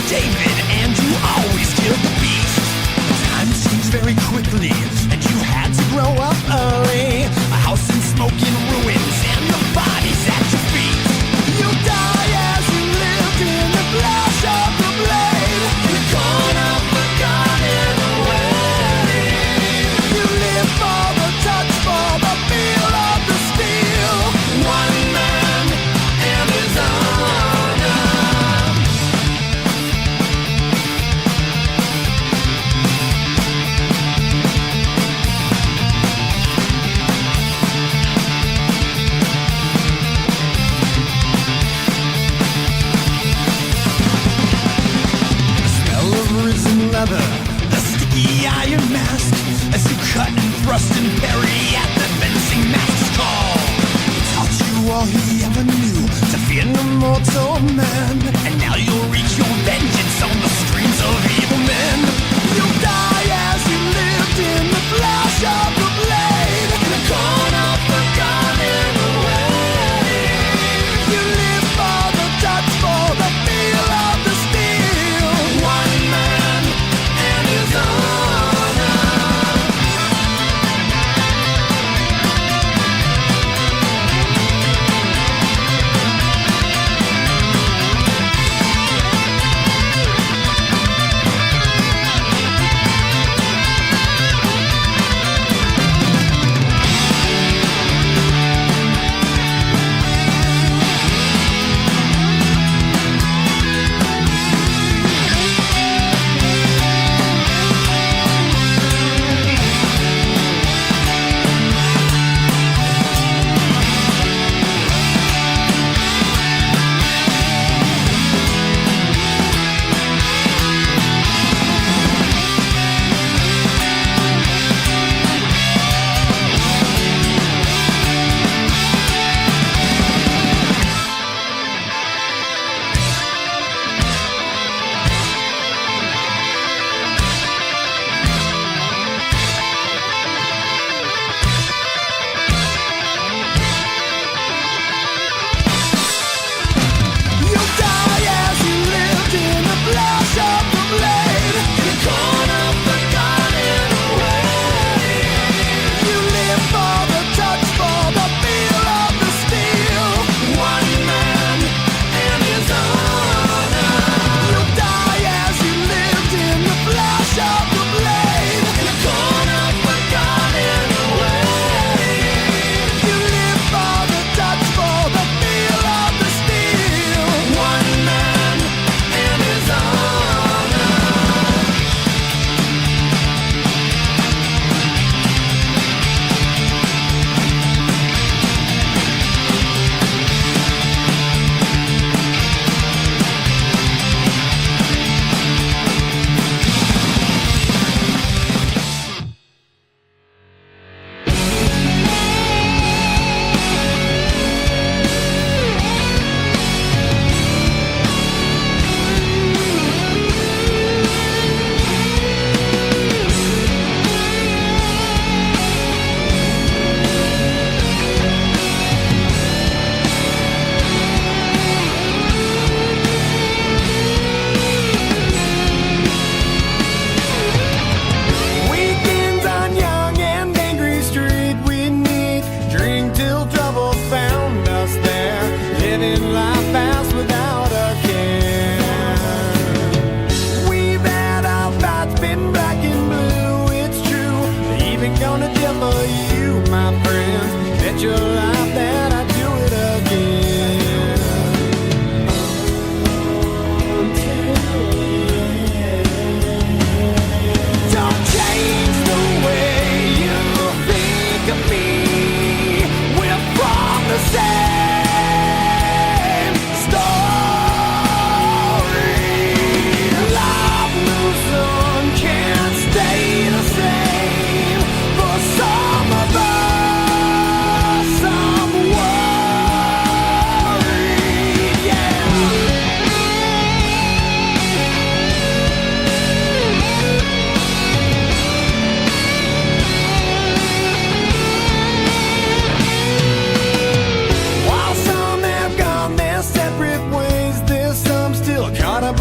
David, and you always killed the beast. Times changed very quickly, and you had to grow up early. A house in smoking ruins, and the bodies at your feet. You die as you lived in the flash of the blade, in the corner forgotten away. You live for the touch, for the feel of the steel. One man and his honor. The smell of risen leather, the sticky iron mask, as you cut and thrust and parry at the fencing master's call. He taught you all he ever knew, to fear no mortal man. And now you'll wreak your vengeance on the streams of evil men. You'll die as you lived in the flash of the blade, in the corner forgotten away. You live for the touch, for the feel of the steel. One man and his honor.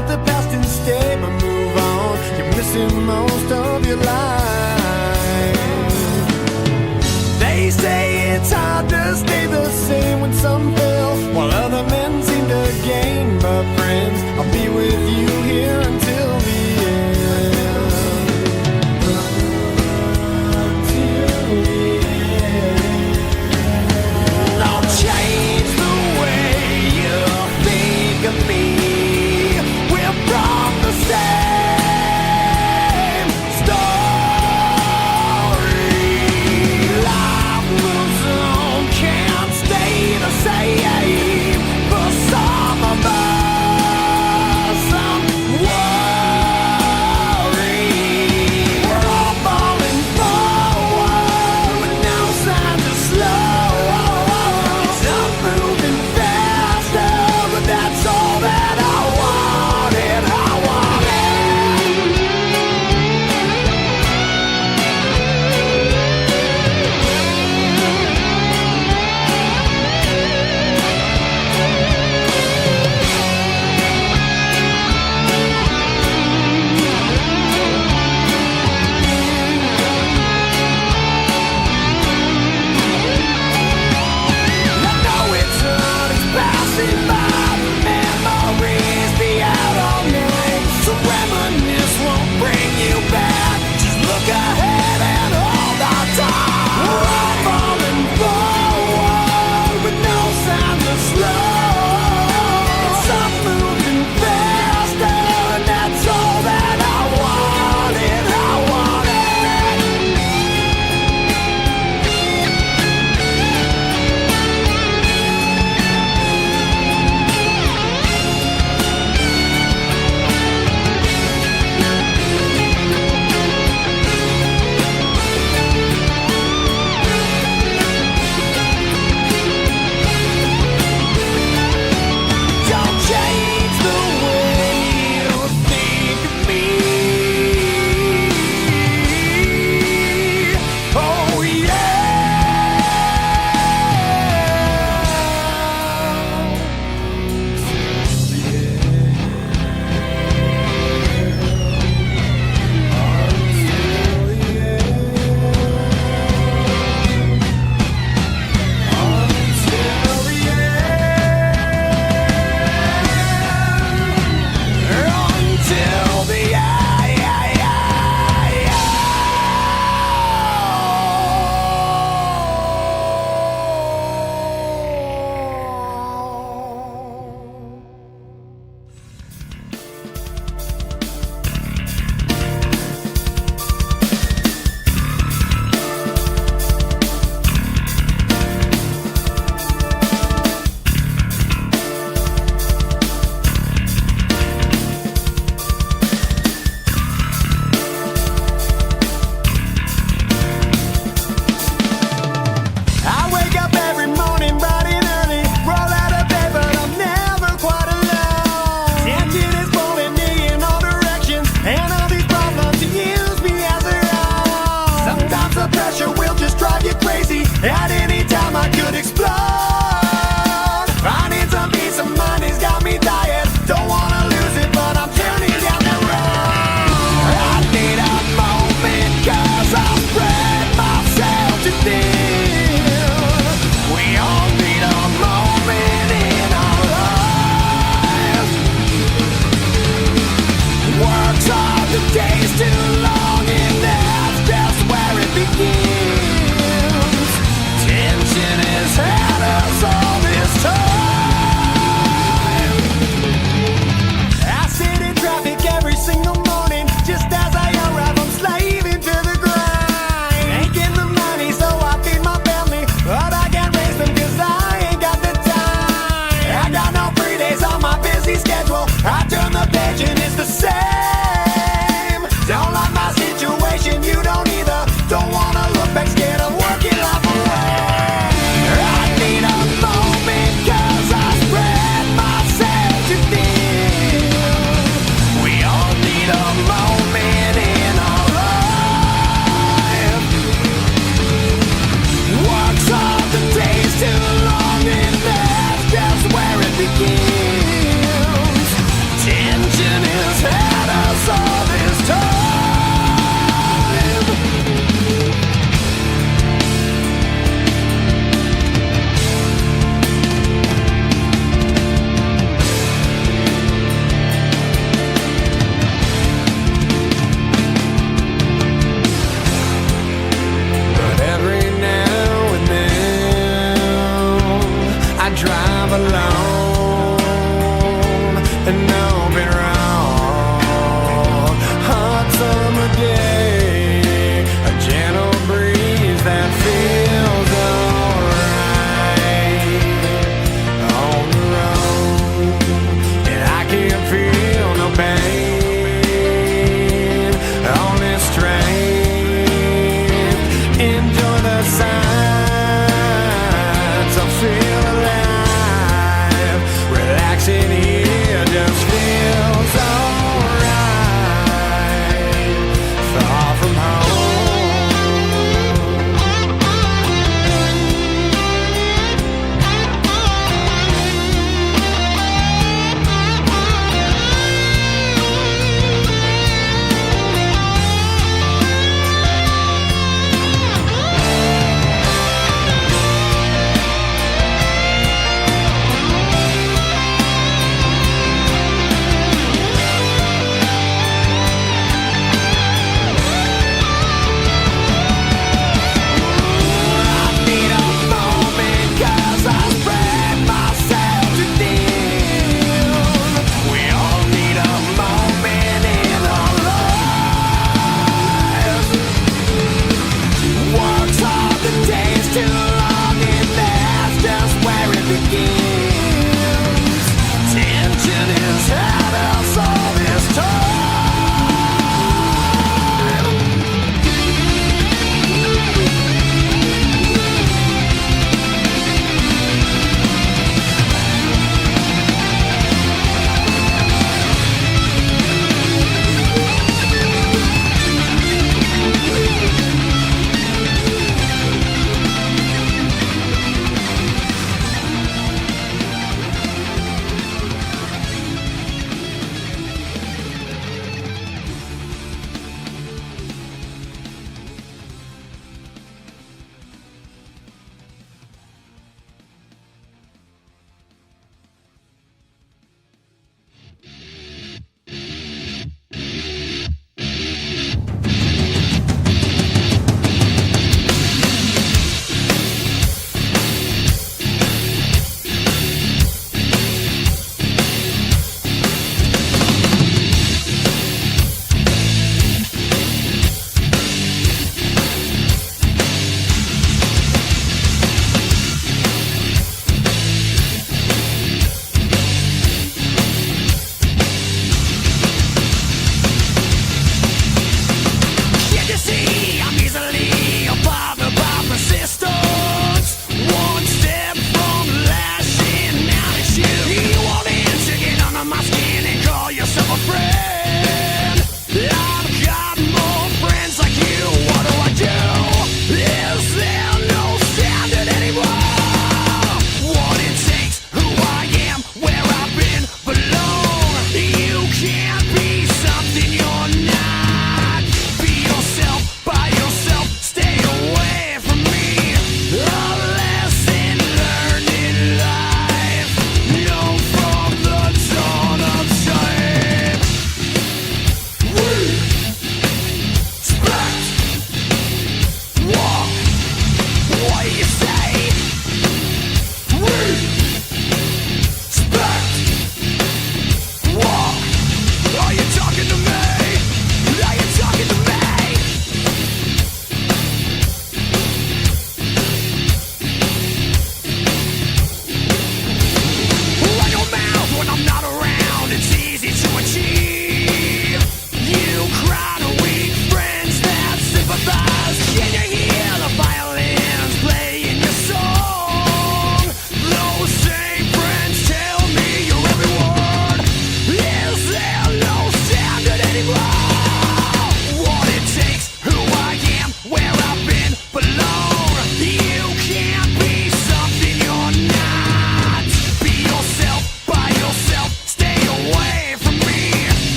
with the past instead, but move on. You're missing most of your life. They say it's hard to stay the same when some fail, while other men seem to gain. But friends, I'll be with you here until the end. Until the end. Don't change the way you think of me. We're from the same story. Life moves on, can't stay the same. For some of us, some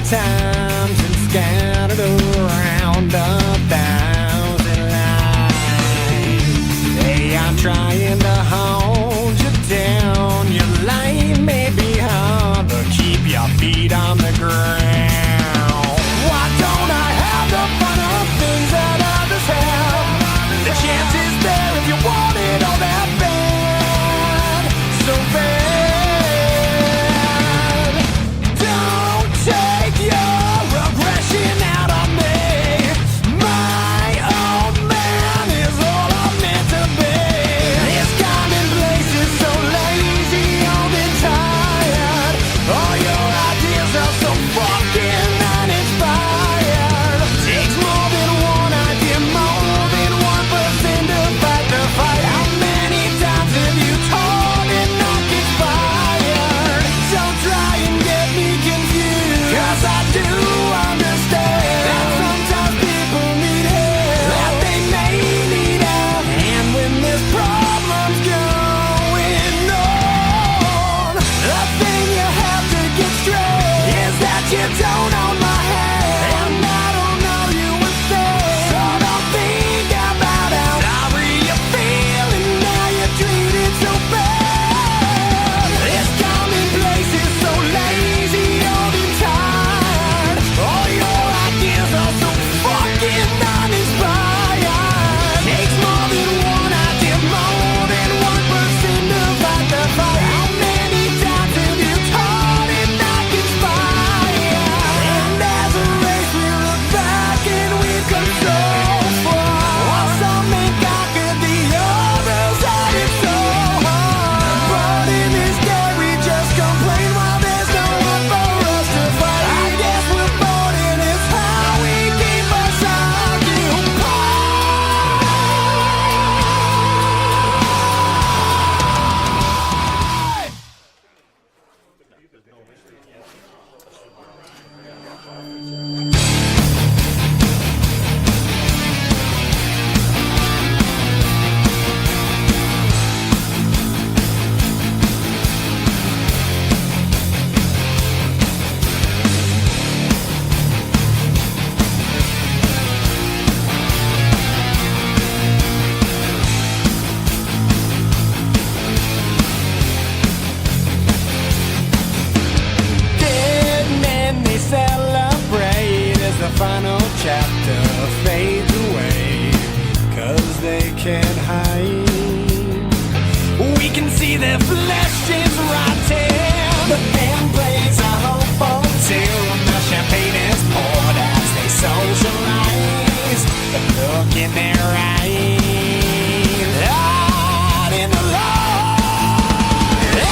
times and scattered around 1,000 lives. Hey, I'm trying to hold you down. Your life may be hard, but keep your feet on the ground. Why don't I have the fun of things that others have? The chance is there if you want it all that bad, so bad. Don't take your aggression out on me. My old man is all I'm meant to be. This commonplace is so lazy, old and tired. All your ideas are so fucking uninspired. Takes more than one idea, more than one person to fight the fight. How many times have you told and not inspired? Don't try and get me confused, 'cause I do understand that sometimes people need help, that they may need help. And when there's problems going on, the thing you have to get straight is that you don't own my hand, and I don't know you were there. So don't think about how sorry you feel and now you're treated so bad. This commonplace is so lazy, old and tired. All your ideas are so fucking uninspired. Takes more than one idea, more than one person to fight the fight. How many times have you taught and not inspired? And as a race we look back and we've come so far. While some may conquer, the others had it so hard. But in this day we just complain while there's no one for us to fight. I guess we're bored and it's how we keep us occupied. Dead men, they celebrate as the final chapter fades away, 'cause they can't hide. We can see their flesh is rotting. The band plays a hopeful tune. The champagne is poured as they socialize. The look in their eyes, out in the light.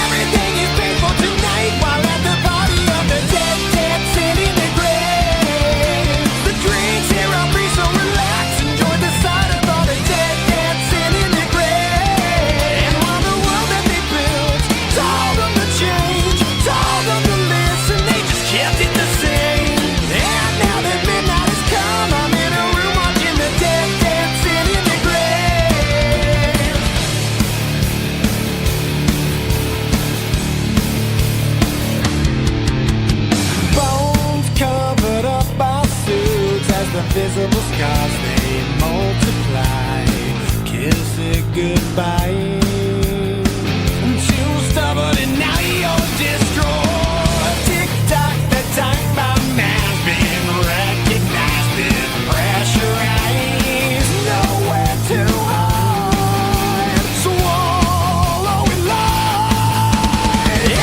Everything is painful tonight while at the body of the dead, dead sit in the grave. The drinks here are free, so relax. Enjoy the sight of all the dead, dead sit in the grave. And while the world that they built told them to change, told them to listen, they just kept it the same. And now that midnight has come, I'm in a room watching the dead, dead sit in the grave. Bones covered up by suits as the visible scars they multiply. Kiss it goodbye. Too stubborn and now you're destroyed. Tick tock, the time bomb has been recognized. Been pressurized, nowhere to hide. Swallow it live.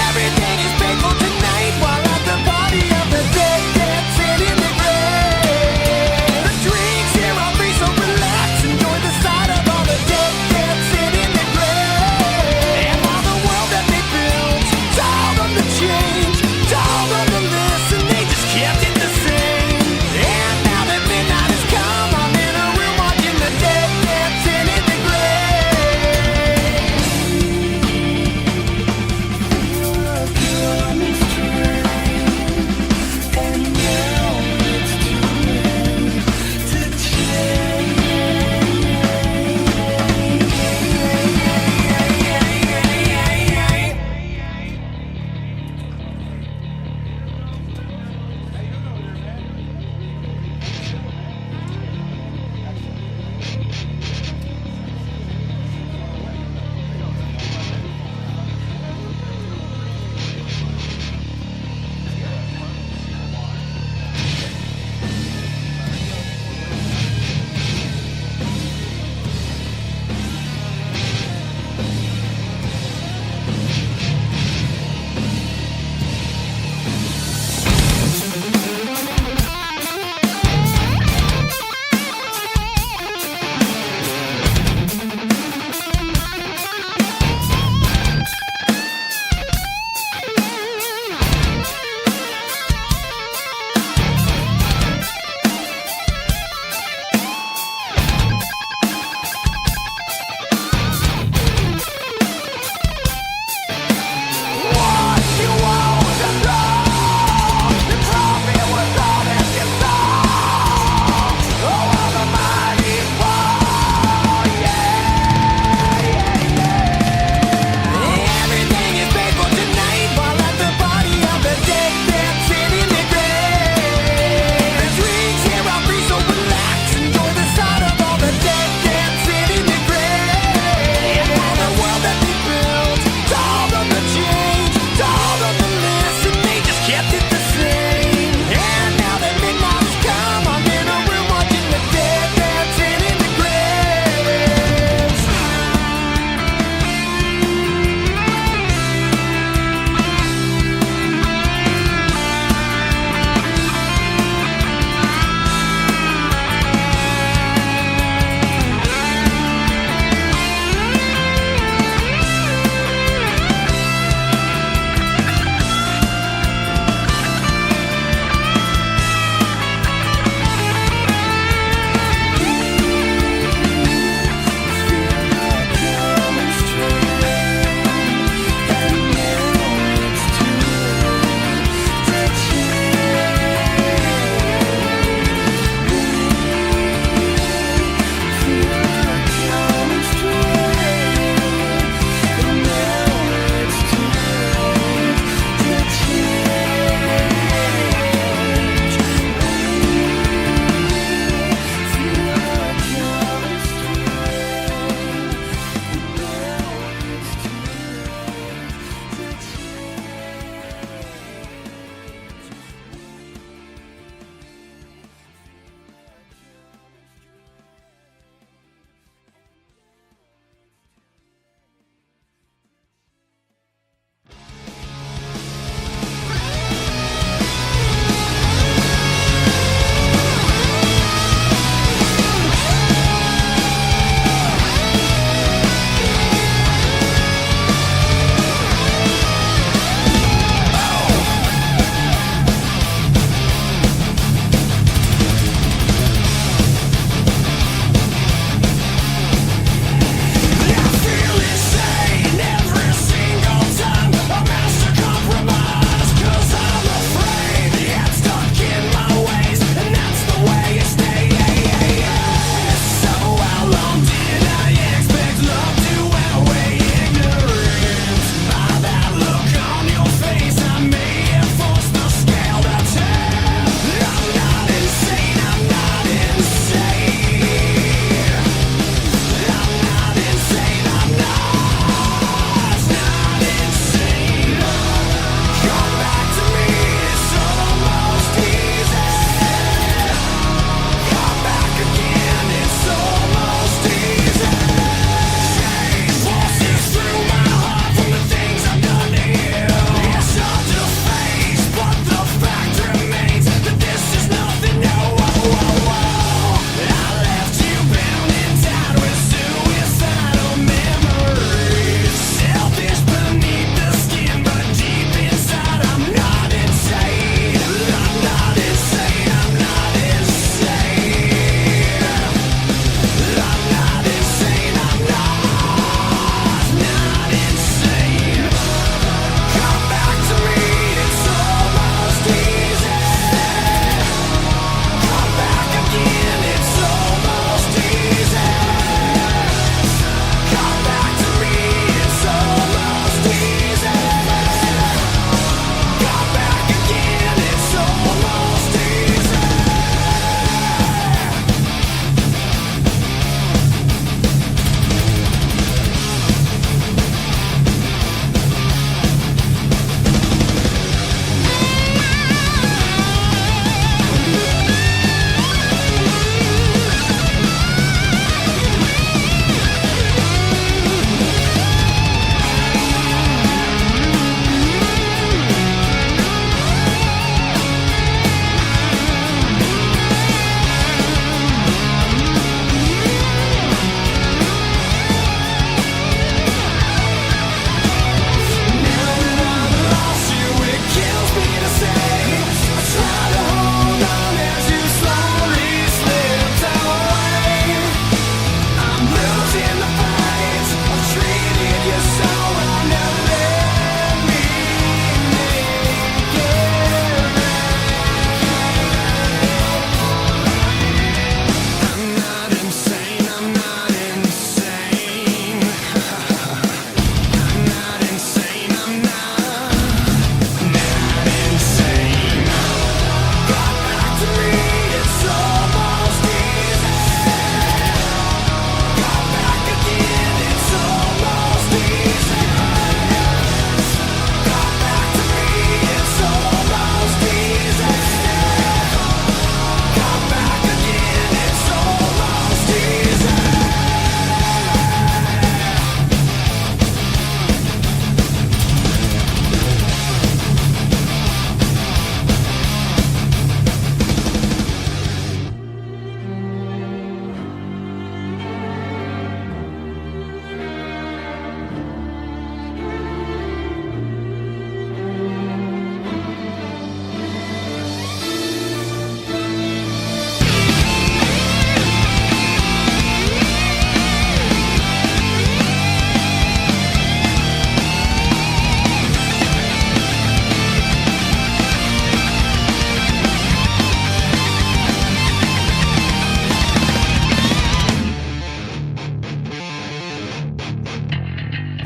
Everything is painful tonight while at the body of the dead, dead sit in the grave. The drinks here are free, so relax. Enjoy the sight of all the dead, dead sit in the grave.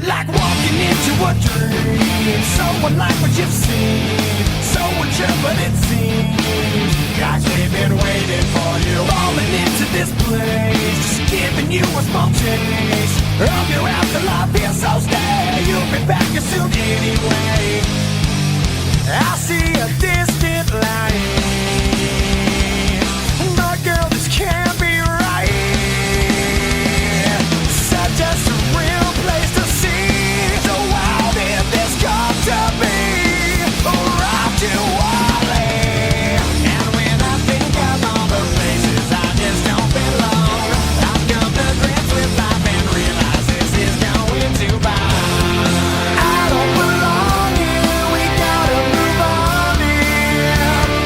like walking into a dream. So unlike what you've seen, so unsure but it seems like they've been waiting for you. Falling into this place, just giving you a small taste of your afterlife here, so stay. You'll be back here soon anyway. I see a distant light, but girl, this can't be right. Such a surreal place to see. So how did this come to be? Robbed you Wally. And when I think of all the places I just don't belong, I've come to grips with life and realize this is going too far. I don't belong here, we gotta move on here.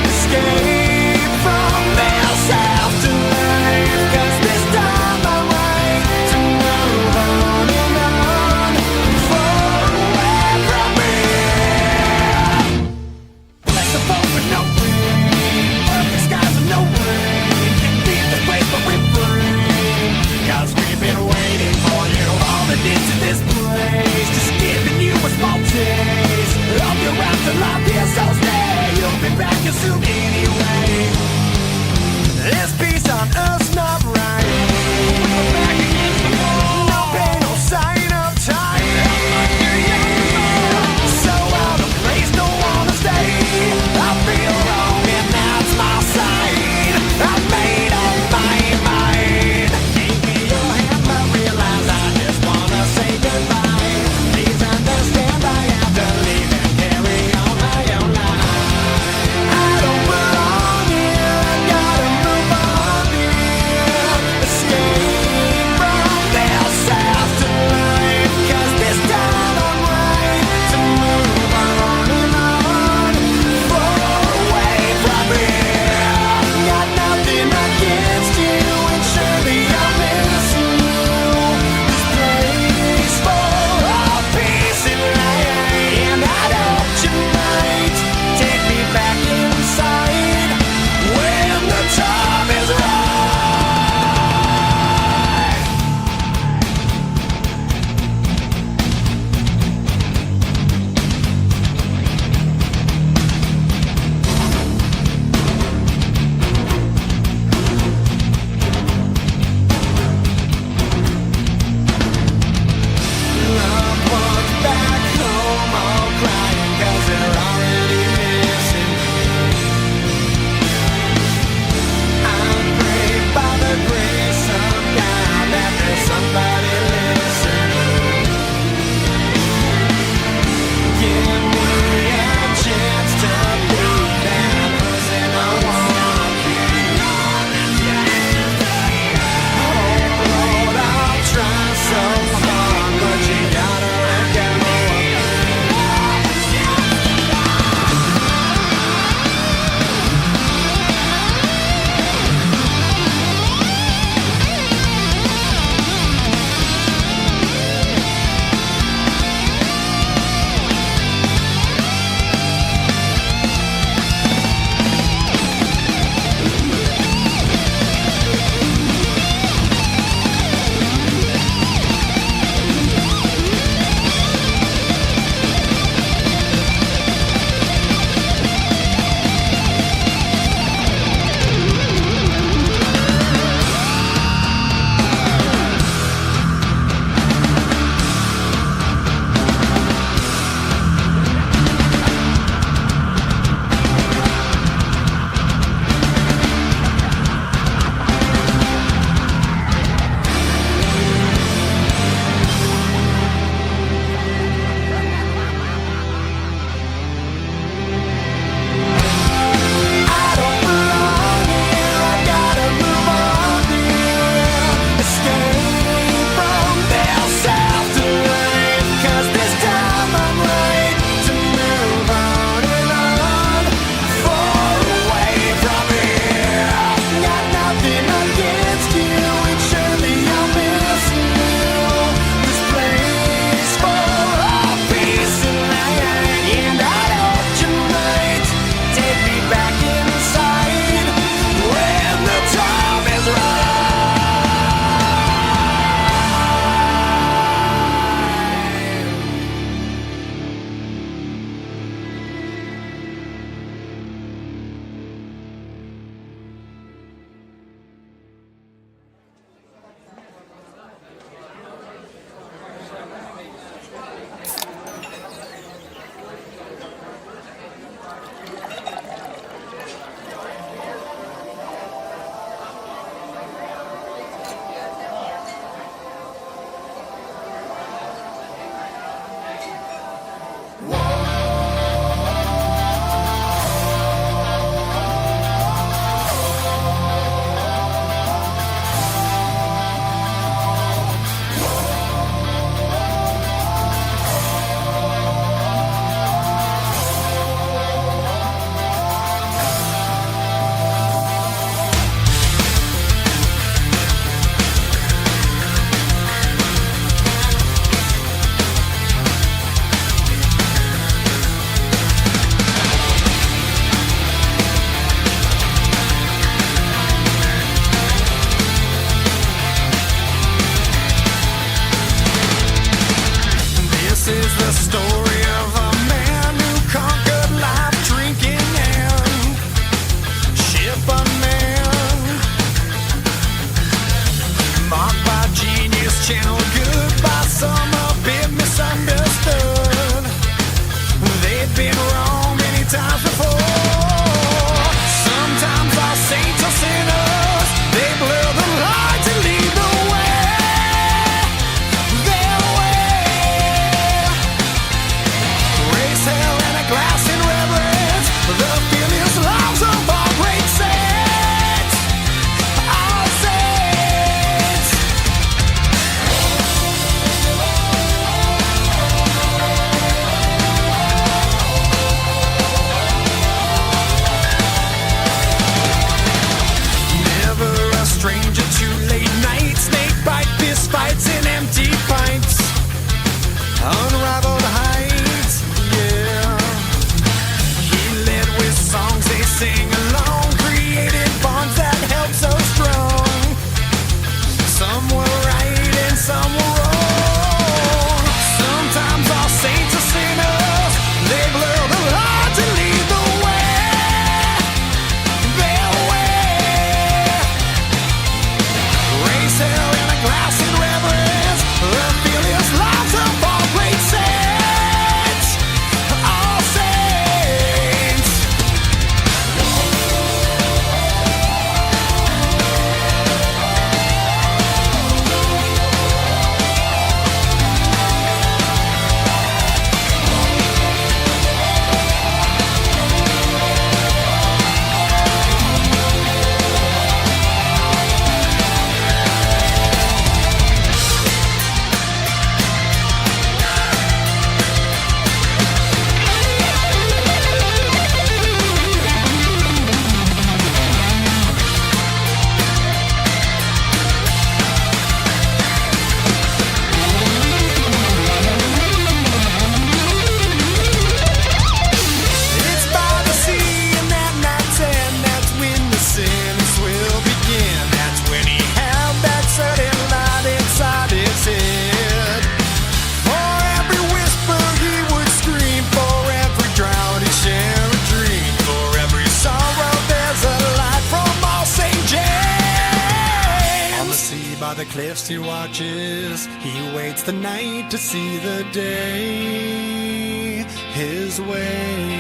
cliffs he watches, he waits the night to see the day his way.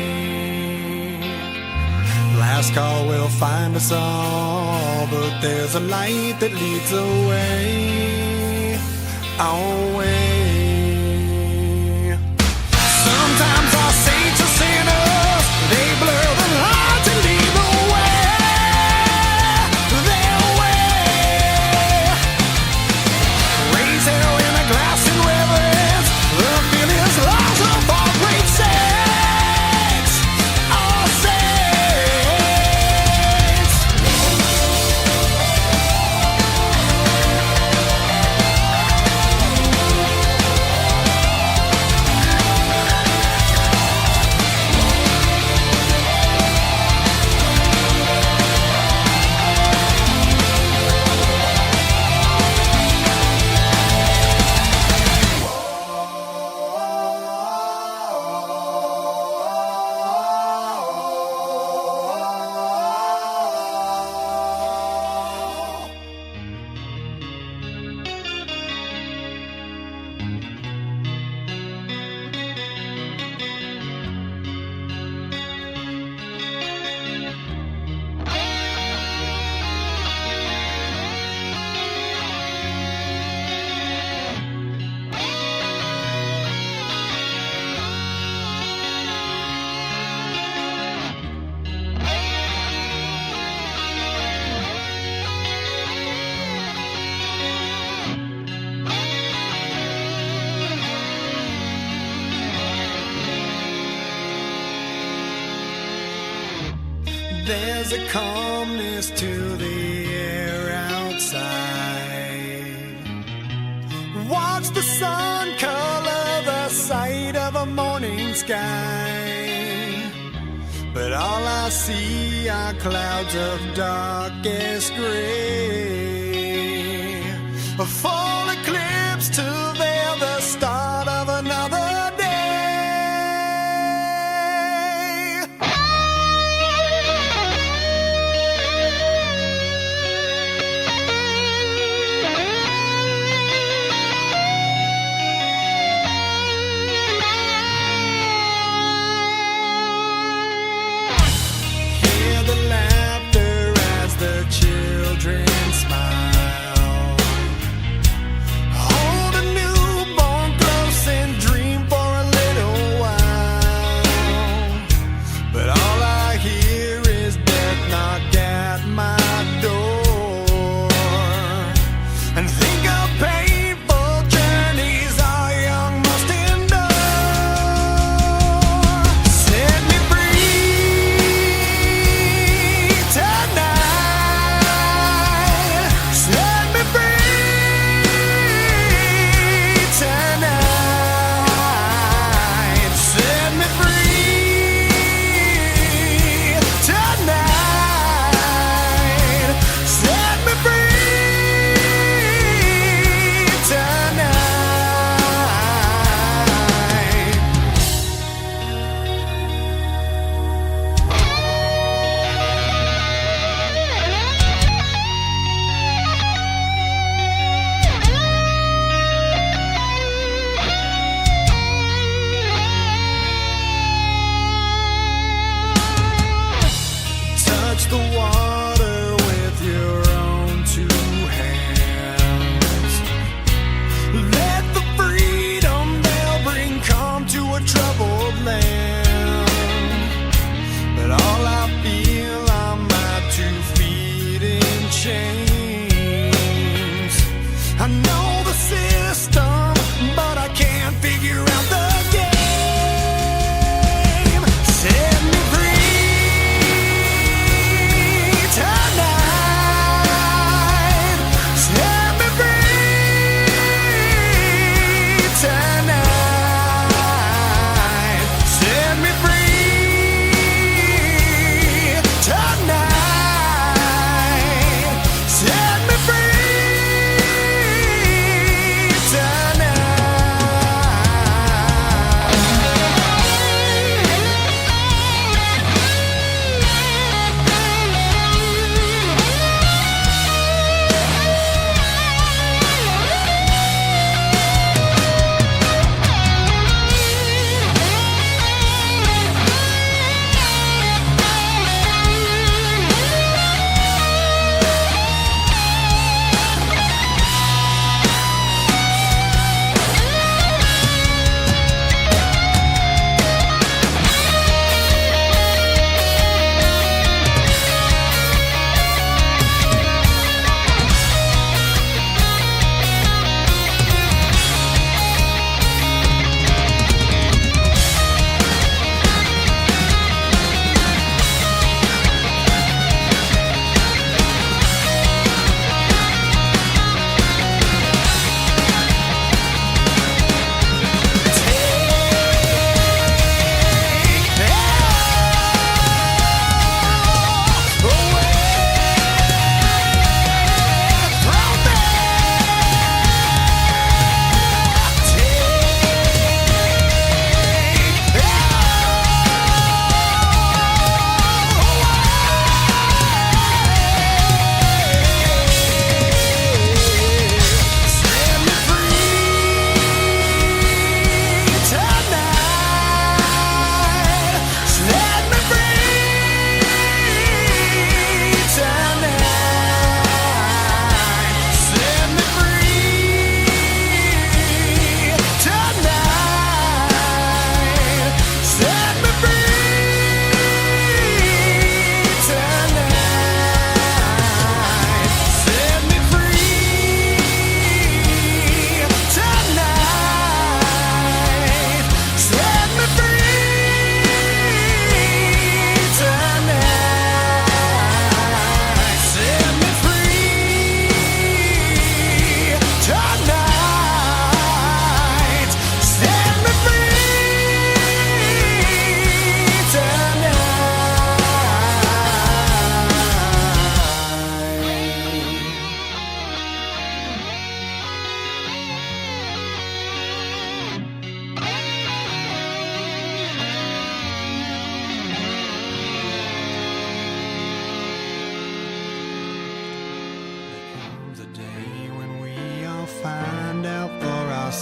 Last call will find us all, but there's a light that leads the way, our way. Sometimes our saints are sinners, they blur the light to lead the way, their way. Raise hell in a glass and reverence, the feelings lost of our great saints, our saints. There's a calmness to the air outside. Watch the sun color the sight of a morning sky, but all I see are clouds of darkest gray. A full eclipse to veil the start of another day. Hear the laughter as the children smile.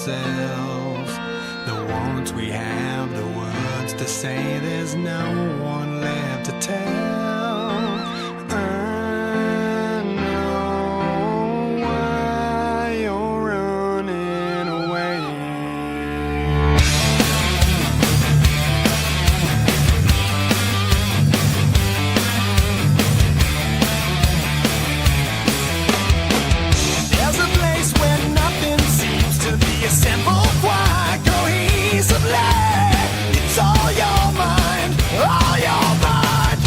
ourselves. The wants we have, the words to say, there's no one left to tell. I know why you're running away. There's a place where nothing seems to be assembled quite cohesively. It's all your mind, all your mind.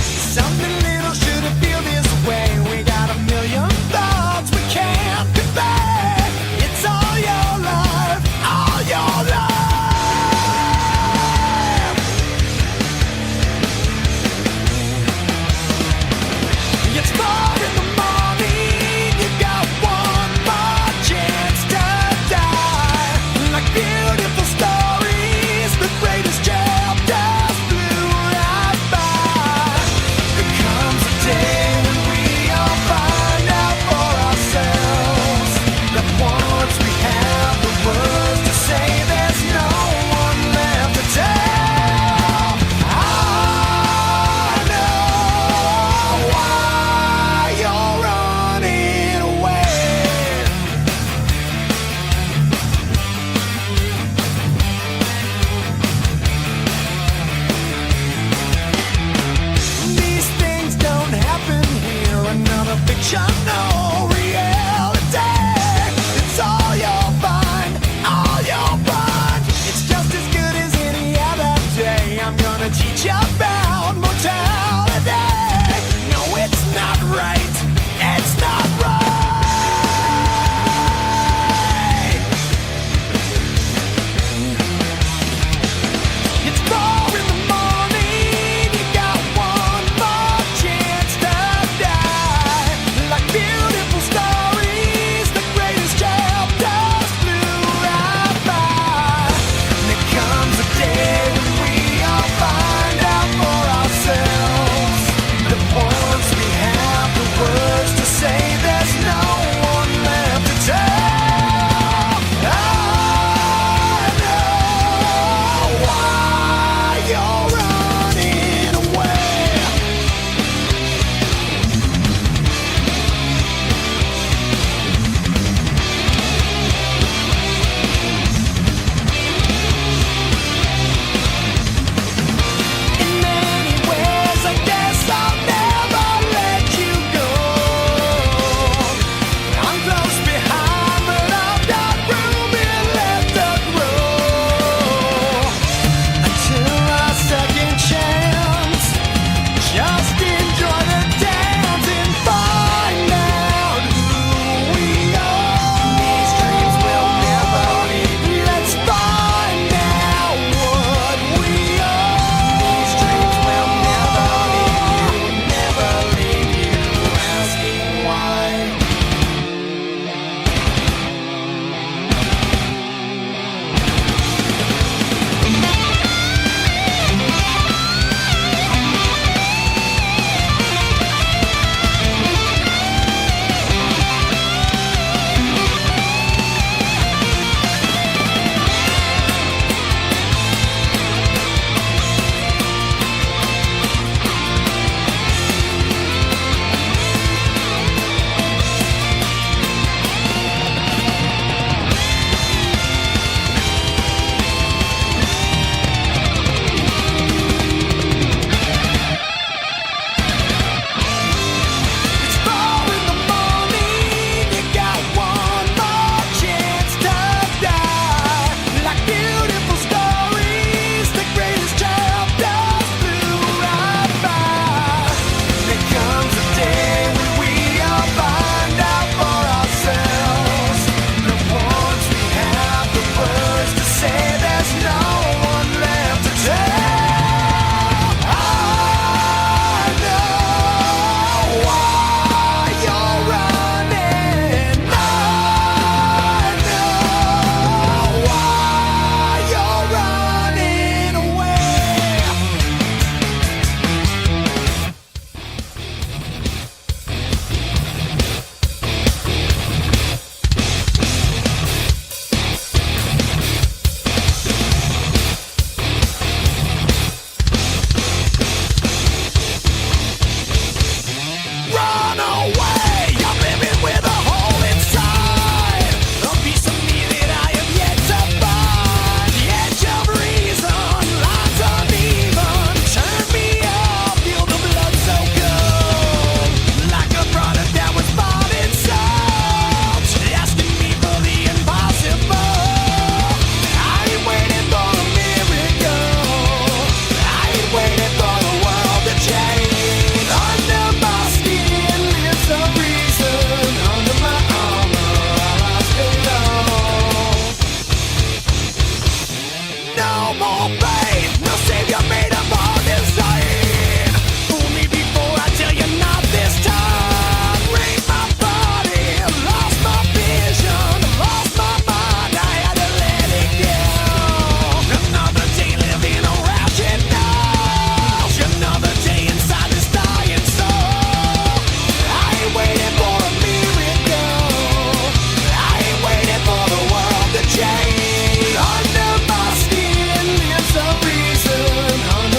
Under my skin lives a reason.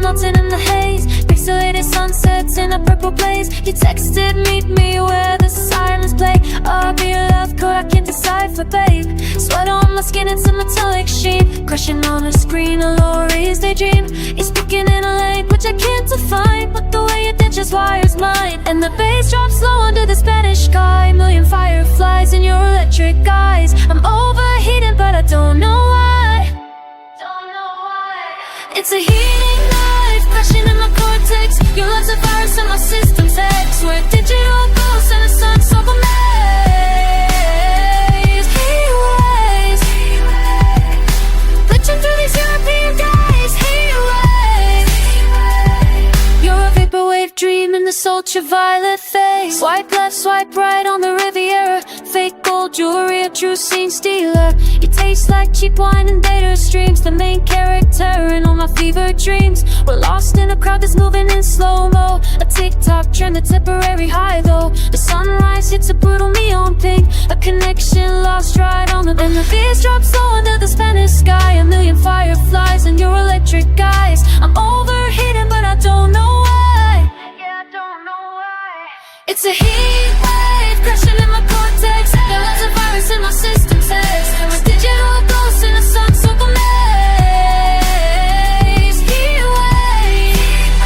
melting in the haze. Pixelated sunsets in a purple blaze. You texted, meet me where the sirens play. I'll be your love code, I can't decipher, babe. Sweat on my skin, it's a metallic sheen. Crashing on a screen, a low-raised daydream. You're speaking in a language I can't define, but the way you did just wires mine. And the bass drops low under the Spanish sky. Million fireflies in your electric eyes. I'm overheating, but I don't know why. It's a heating knife, crashing in my cortex. Your love's a virus in my system's hex. We're digital ghosts in a sun's over maze. Heat waves, glitching through these European days. Heat waves, you're a vaporwave dream in this ultraviolet phase. Swipe left, swipe right on the Riviera. Fake gold jewelry, a true scene stealer. You taste like cheap wine and data streams. The main character in all my fever dreams. We're lost in a crowd that's moving in slow-mo. A TikTok trend, a temporary high though. The sunrise hits a brutal neon pink. A connection lost right on the bend. The beats drop slow under the Spanish sky. A million fireflies in your electric eyes. I'm overheating, but I don't know why. Yeah, I don't know why. It's a heat wave, crashing in my cortex. There was a virus in my system's hex. There was digital ghosts in a sun's over maze. Heat wave,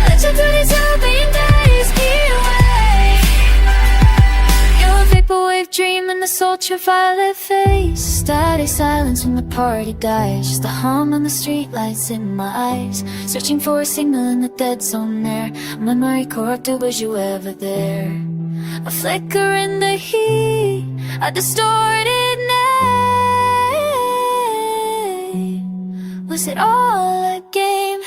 legend through these European days. Heat wave, you're a vaporwave dream in this ultraviolet phase. Static silence when the party dies. Just a hum on the streetlights in my eyes. Searching for a signal in the dead zone there. Memory corrupted, was you ever there? A flicker in the heat, a distorted name. Was it all a game?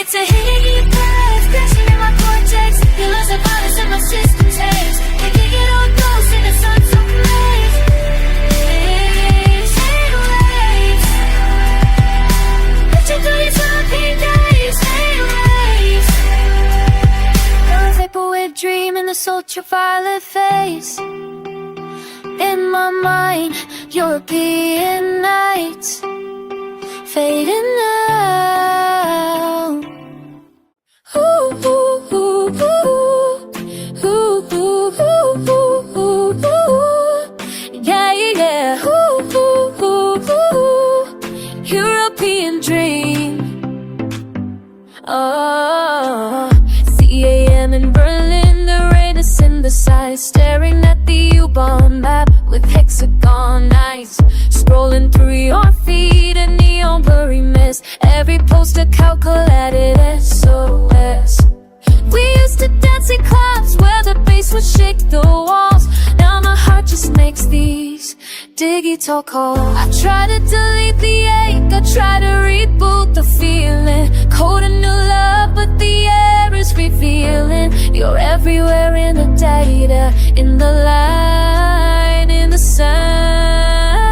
It's a heat wave, crashing in my cortex. You lose a virus in my system's haze. They can get on ghosts in the sun's of maze. Heat waves, glitching through these European days. Heat waves, you're a vaporwave dream in this ultraviolet phase. In my mind, European nights fading out. Ooh, ooh, ooh, ooh, ooh, ooh, ooh, ooh, ooh, ooh. Yeah, yeah, ooh, ooh, ooh, ooh. European dream. Oh, CAM in Berlin, the rain is in the side, staring at the U-Bahn map with hexagon eyes. Scrolling through your feed, a neon blurry mist. Every poster calculated SOS. We used to dance in clubs where the bass would shake the walls. Now my heart just makes these digital calls. I try to delete the ache, I try to reboot the feeling. Code a new love, but the air is revealing. You're everywhere in the data, in the light, in the sound.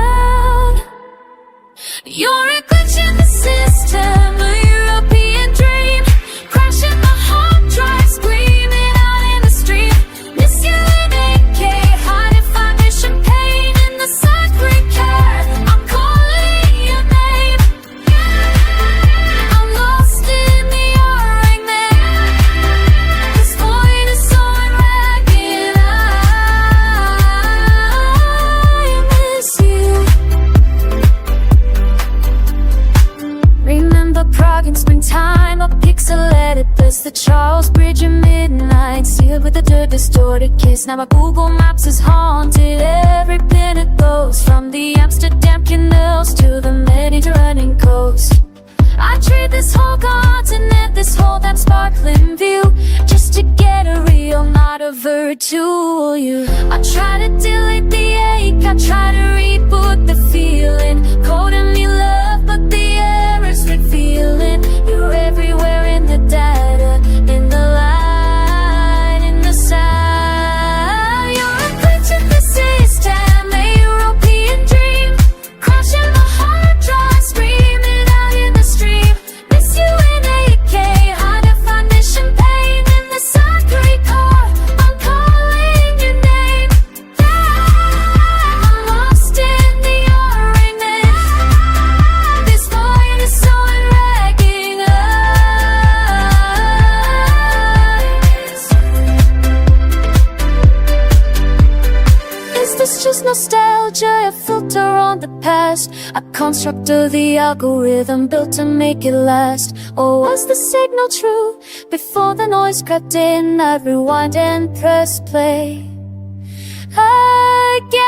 You're a glitch in the system, a European dream. Crashing my hard drive, screaming out in the street. Miss you in AK, hiding fire champagne in the sacred care. I'm calling your name. I'm lost in the O-ring there. This void is so unragged. I miss you. Remember Prague in springtime, a pixelated bliss. The Charles Bridge at midnight, sealed with a dirt distorted kiss. Now my Google Maps is haunted, every pin it goes. From the Amsterdam canals to the Mediterranean coast. I trade this whole continent, this whole damn sparkling view, just to get a real, not a virtual you. I try to delete the ache, I try to reboot the feeling. Code a new love, but the air is revealing. You're everywhere in the data, in the light, in the sound. You're a glitch in the system, A construct of the algorithm built to make it last. Or was the signal true? Before the noise crept in, I'd rewind and press play again.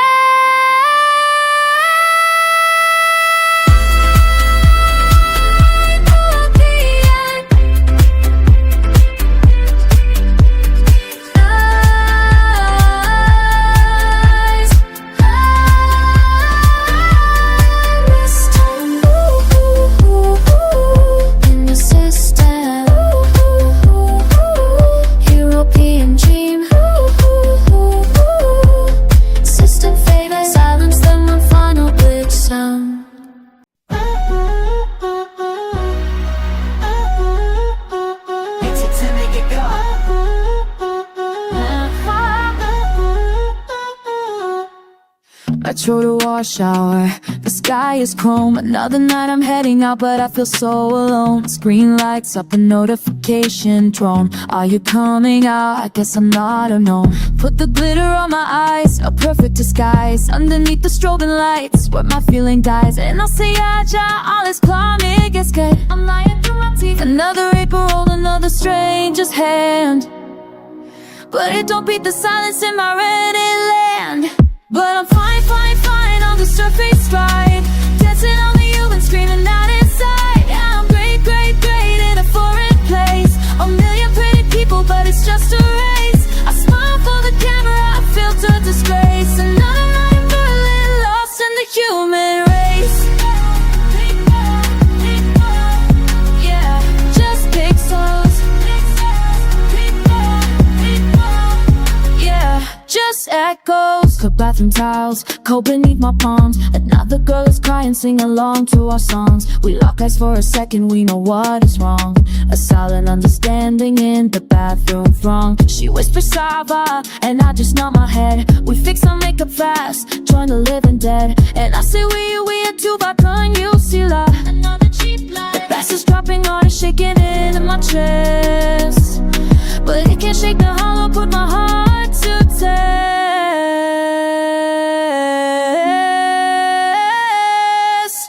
Metro to wash hour, the sky is chrome. Another night I'm heading out, but I feel so alone. Screen lights up, a notification drone. Are you coming out? I guess I'm not alone. Put the glitter on my eyes, a perfect disguise. Underneath the strobing lights, where my feeling dies. And I'll say, ja, all is plumbing gets good. I'm lying through my teeth. Another April rolled, another stranger's hand. But it don't beat the silence in my Reddit land. But I'm fine, fine, fine on the surface, right? Dancing on the human, screaming out inside. Yeah, I'm great, great, great in a foreign place. A million pretty people, but it's just a race. I smile for the camera, I filter disgrace. Another night in Berlin, lost in the human race. Yeah, just pixels. Yeah, just echoes. Cook bathroom tiles, cold beneath my palms. Another girl is crying, sing along to our songs. We lock eyes for a second, we know what is wrong. A silent understanding in the bathroom throng. She whispers Saba, and I just nod my head. We fix our makeup fast, join the living dead. And I say we are two by you see la. Another cheap lie. The bass is dropping on and shaking it in my chest. But it can't shake the hollow, put my heart to test.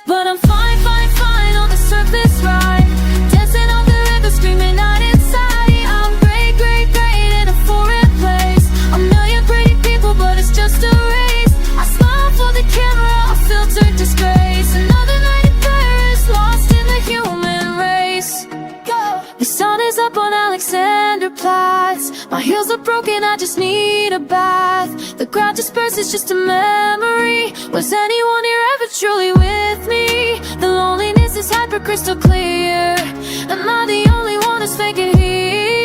But I'm fine, fine, fine on the surface, right? Dancing on the river, screaming out inside. I'm great, great, great in a foreign place. A million pretty people, but it's just a race. I smile for the camera, I filter disgrace. Another night in Paris, lost in the human race. Go. The sun is up on Alexanderplatz. My heels are broken, I just need a bath. The crowd disperses, just a memory. Was anyone here ever truly with me? The loneliness is hyper crystal clear. Am I the only one who's faking here?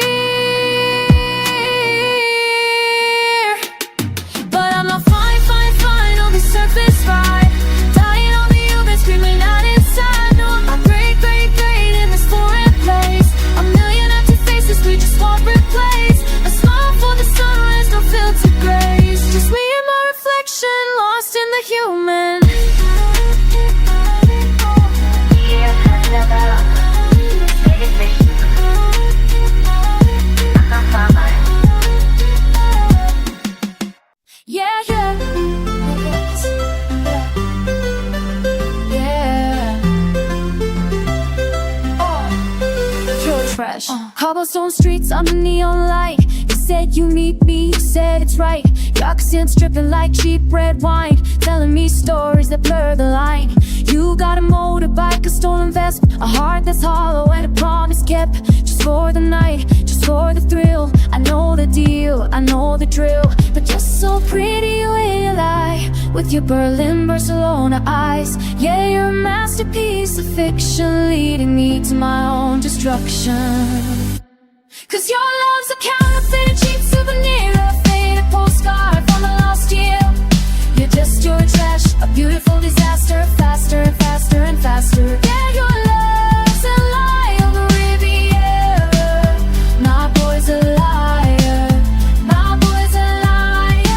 But I'm not fine, fine, fine on the surface, right? Dying on the Uber, screaming out inside. No, I'm not great, great, great in this foreign place. A million empty faces, we just won't replace. A smile for the sunrise, no filter grace. Just me and my reflection, lost in the human. Yeah, yeah. Yeah. Oh, pure trash. Cobblestone streets on the neon light. You said you need me, you said it's right. Your accent's dripping like cheap red wine, telling me stories that blur the line. You got a motorbike, a stolen vest, a heart that's hollow and a promise kept. Just for the night, just for the thrill. I know the deal, I know the drill. But just so pretty when you lie, with your Berlin, Barcelona eyes. Yeah, you're a masterpiece of fiction, leading me to my own destruction. Cause your love's a counterfeit, a cheap souvenir, a faded postcard from a lost year. You're just your trash, a beautiful disaster, faster and faster and faster. Yeah, your love's a lie on the Riviera. My boy's a liar, my boy's a liar.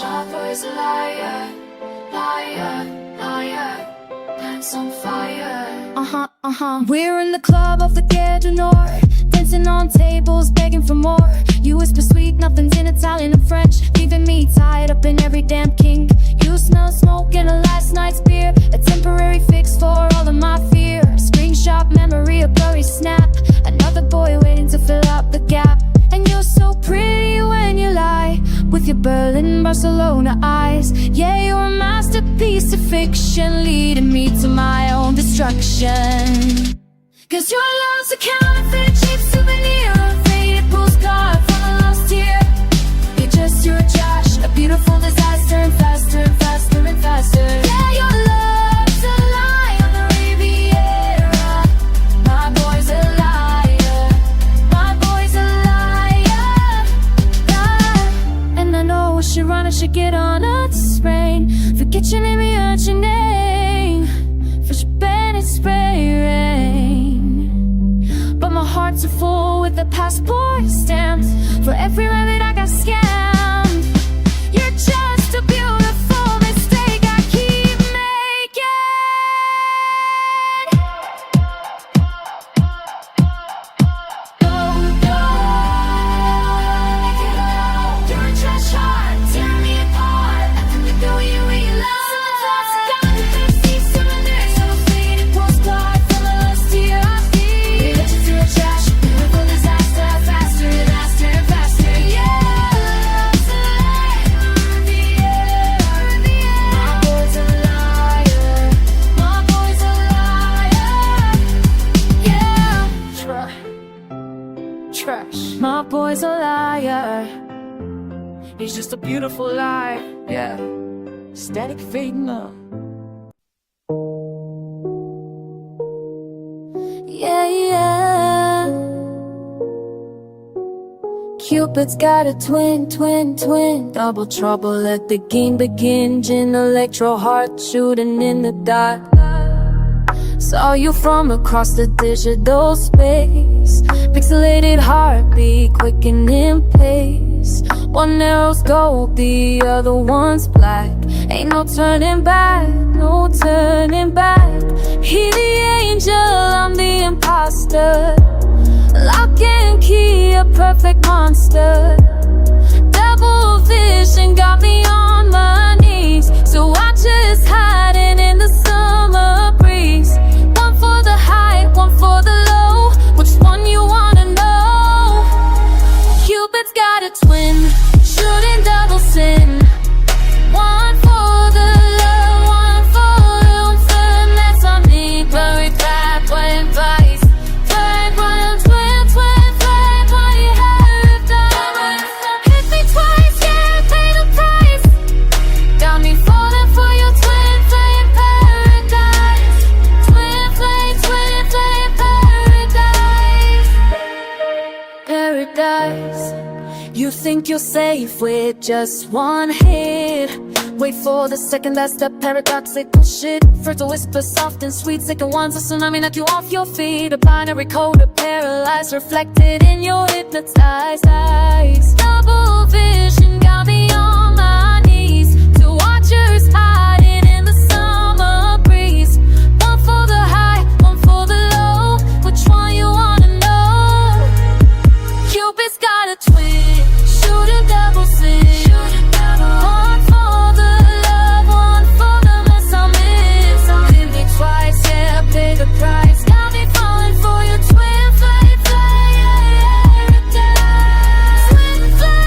My boy's a liar, liar, liar. Pants on fire. We're in the club of the Gare du Nord, dancing dancing on tables, begging for more. You whisper sweet nothings in Italian and French, leaving me tied up in every damn kink. You smell smoke in a last night's beer, a temporary fix for all of my fear. Screenshot memory, a blurry snap, another boy waiting to fill up the gap. And you're so pretty when you lie, with your Berlin, Barcelona eyes. Yeah, you're a masterpiece of fiction, leading me to my own destruction. Cause your love's a counterfeit, cheap souvenir, a faded postcard from a lost year. You're a trash, a beautiful disaster, and faster and faster and faster. Yeah, your love's a lie on the Riviera. My boy's a liar, my boy's a liar. Ah. And I know I should run, I should get on a train. Forget your name, hurt your name, for Spanish spray rain. But my heart's full with the passport stamps, for every rabbit I got scammed. You're just a beautiful mistake I keep making. Go, go, you're a trash heart, tear me apart. I think the way you realize some thoughts I got to receive some of this. So faded postcard from a lost year. You're a trash, beautiful disaster, faster and faster and faster. Yeah. Trash. My boy's a liar. He's just a beautiful lie. Yeah. Static fading up. Yeah, yeah. Cupid's got a twin, twin, twin. Double trouble, let the game begin. Gin electro heart shooting in the dark. Saw you from across the digital space. Pixelated heartbeat, quickening in pace. One arrow's gold, the other one's black. Ain't no turning back, no turning back. He the angel, I'm the imposter. Lock and key, a perfect monster. Double vision got me on my knees, so I just hiding in the summer breeze. One for the high, one for the low. Which one you wanna know? Cupid's got a twin, shooting double sin. One for the love, one for the unfun. That's on me, buried back when vice. Flag one, twin, twin, flag one, you have done. Hit me twice, yeah, pay the price. Got me falling for your twin flame paradise. Twin flame paradise. Paradise. You think you're safe with just one hit. Wait for the second, that's the paradoxical shit. First a whisper, soft and sweet. Second one's a tsunami, knock you off your feet. A binary code, a paralyzed, reflected in your hypnotized eyes. Double vision got me on my knees, two watchers hiding in the summer breeze. One for the high, one for the low. Which one you wanna know? Cupid's got a twin, shooting double sin. One for the love, one for the mess I'm in. Hit me twice, yeah, pay the price. Got me falling for your twin flame paradise. Twin flame.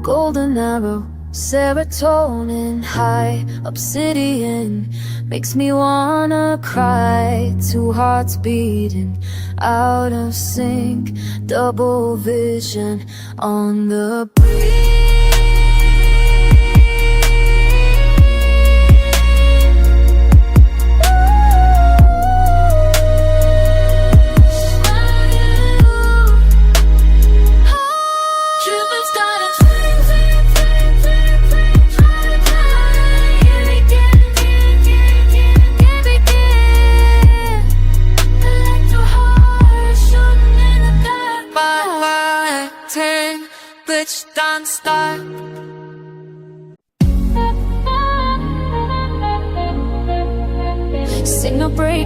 Golden arrow, serotonin high, obsidian makes me wanna cry. Two hearts beating out of sync, double vision on the breeze. Cupid's got a glitched on start.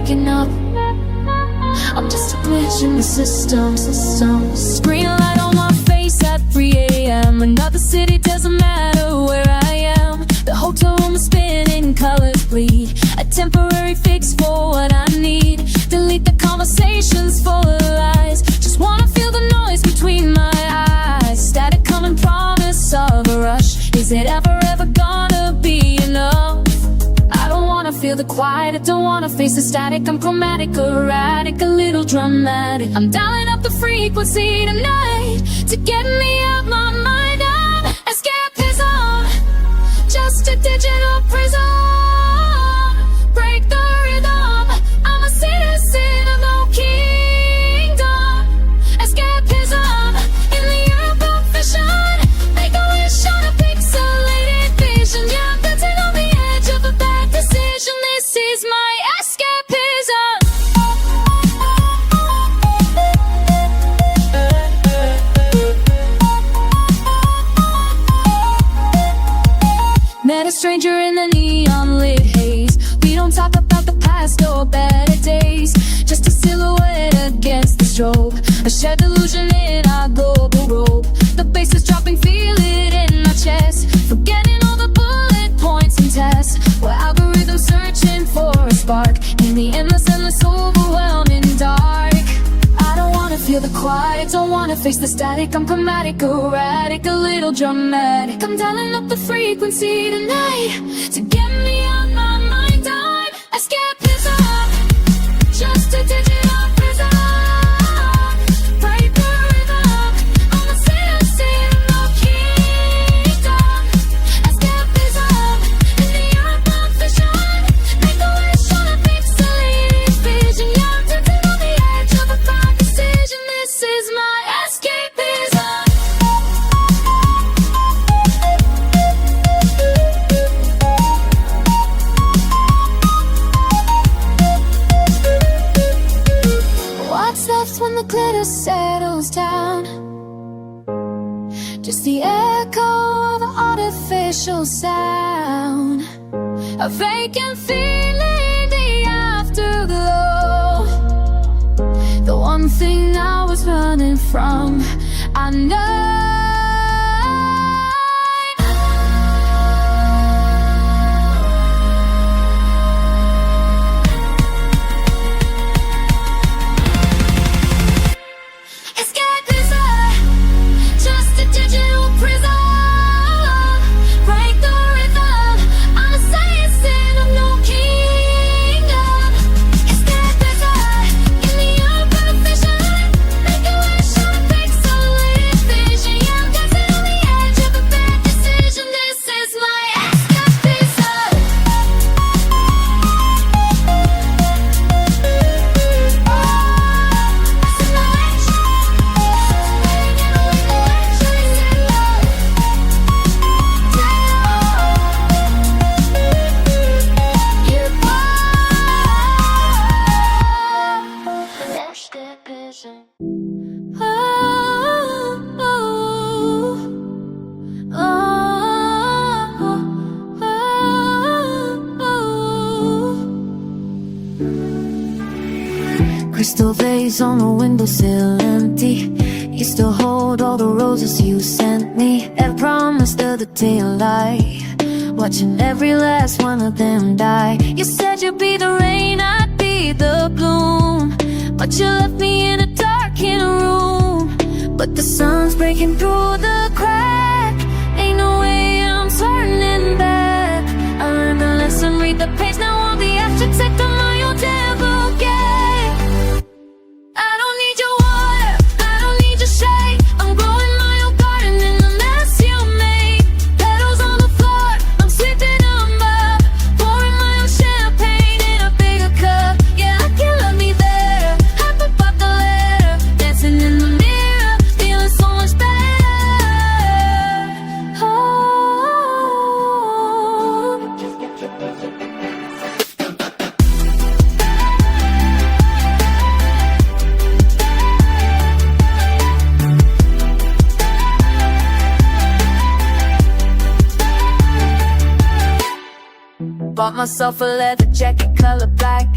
waking up. I'm just a glitch in the system. Screen light on my face at 3 a.m. Another city, doesn't matter where I am. The hotel room is spinning, colors bleed. A temporary fix for what I need. Delete the conversations full of lies. Just wanna feel the noise between my eyes. Static coming, promise of a rush. Is it ever gonna be enough? I don't wanna feel the quiet, I don't wanna face the static. I'm chromatic, erratic, a little dramatic. I'm dialing up the frequency tonight to get me out my mind. I'm escapism, just a digital prison. Break the rhythm, I'm a citizen of no kingdom. Escapism, in the Europe of vision. Make a wish on a pixelated vision. Yeah, I'm dancing on the edge of a bad decision. This is my escapism. Met a stranger in the neon lit haze. We don't talk about the past or better days. Just a silhouette against the strobe. A shared illusion in our global robe. The bass is dropping, feel it in my chest. Forgetting all the bullet points and tests. We're algorithms searching for a spark in the endless, overwhelming dark. I don't wanna feel the quiet, don't wanna face the static. I'm chromatic, erratic, a little dramatic. I'm dialing up the frequency tonight to get me out my mind. I'm escapism, just a digital prison. Break the rhythm, I'm a citizen of no kingdom. Escapism, in the Europe of vision. Make a wish on a pixelated vision. Yeah, I'm dancing on the edge of a bad decision. This is my escapism. What's left when the glitter settles down? Just the echo of an artificial sound. A vacant feeling, the afterglow. The one thing I was running from, I know. Escapism, just a digital prison. Break the rhythm, I'm a citizen of no kingdom. Escapism, in the Europe of vision. Make a wish on a pixelated vision. Yeah, I'm dancing on the edge of a bad decision. This is my escapism. Crystal vase on the windowsill empty. You still hold all the roses you sent me. And promised the other day a lie, watching every last one of them die. You said you'd be the rain, I'd be the bloom. But you left me in a darkened room. But the sun's breaking through the crack. Ain't no way I'm turning back. I learned the lesson, read the page. Now all the aftertaste of my old devil game. I don't need your water, I don't need your shade. I'm growing my own garden in the mess you made. Petals on the floor, I'm sweeping them up. Pouring my own champagne in a bigger cup. Yeah, I can love me there. Half about the letter, dancing in the mirror, feeling so much better. Oh. Bought myself a leather jacket, color black.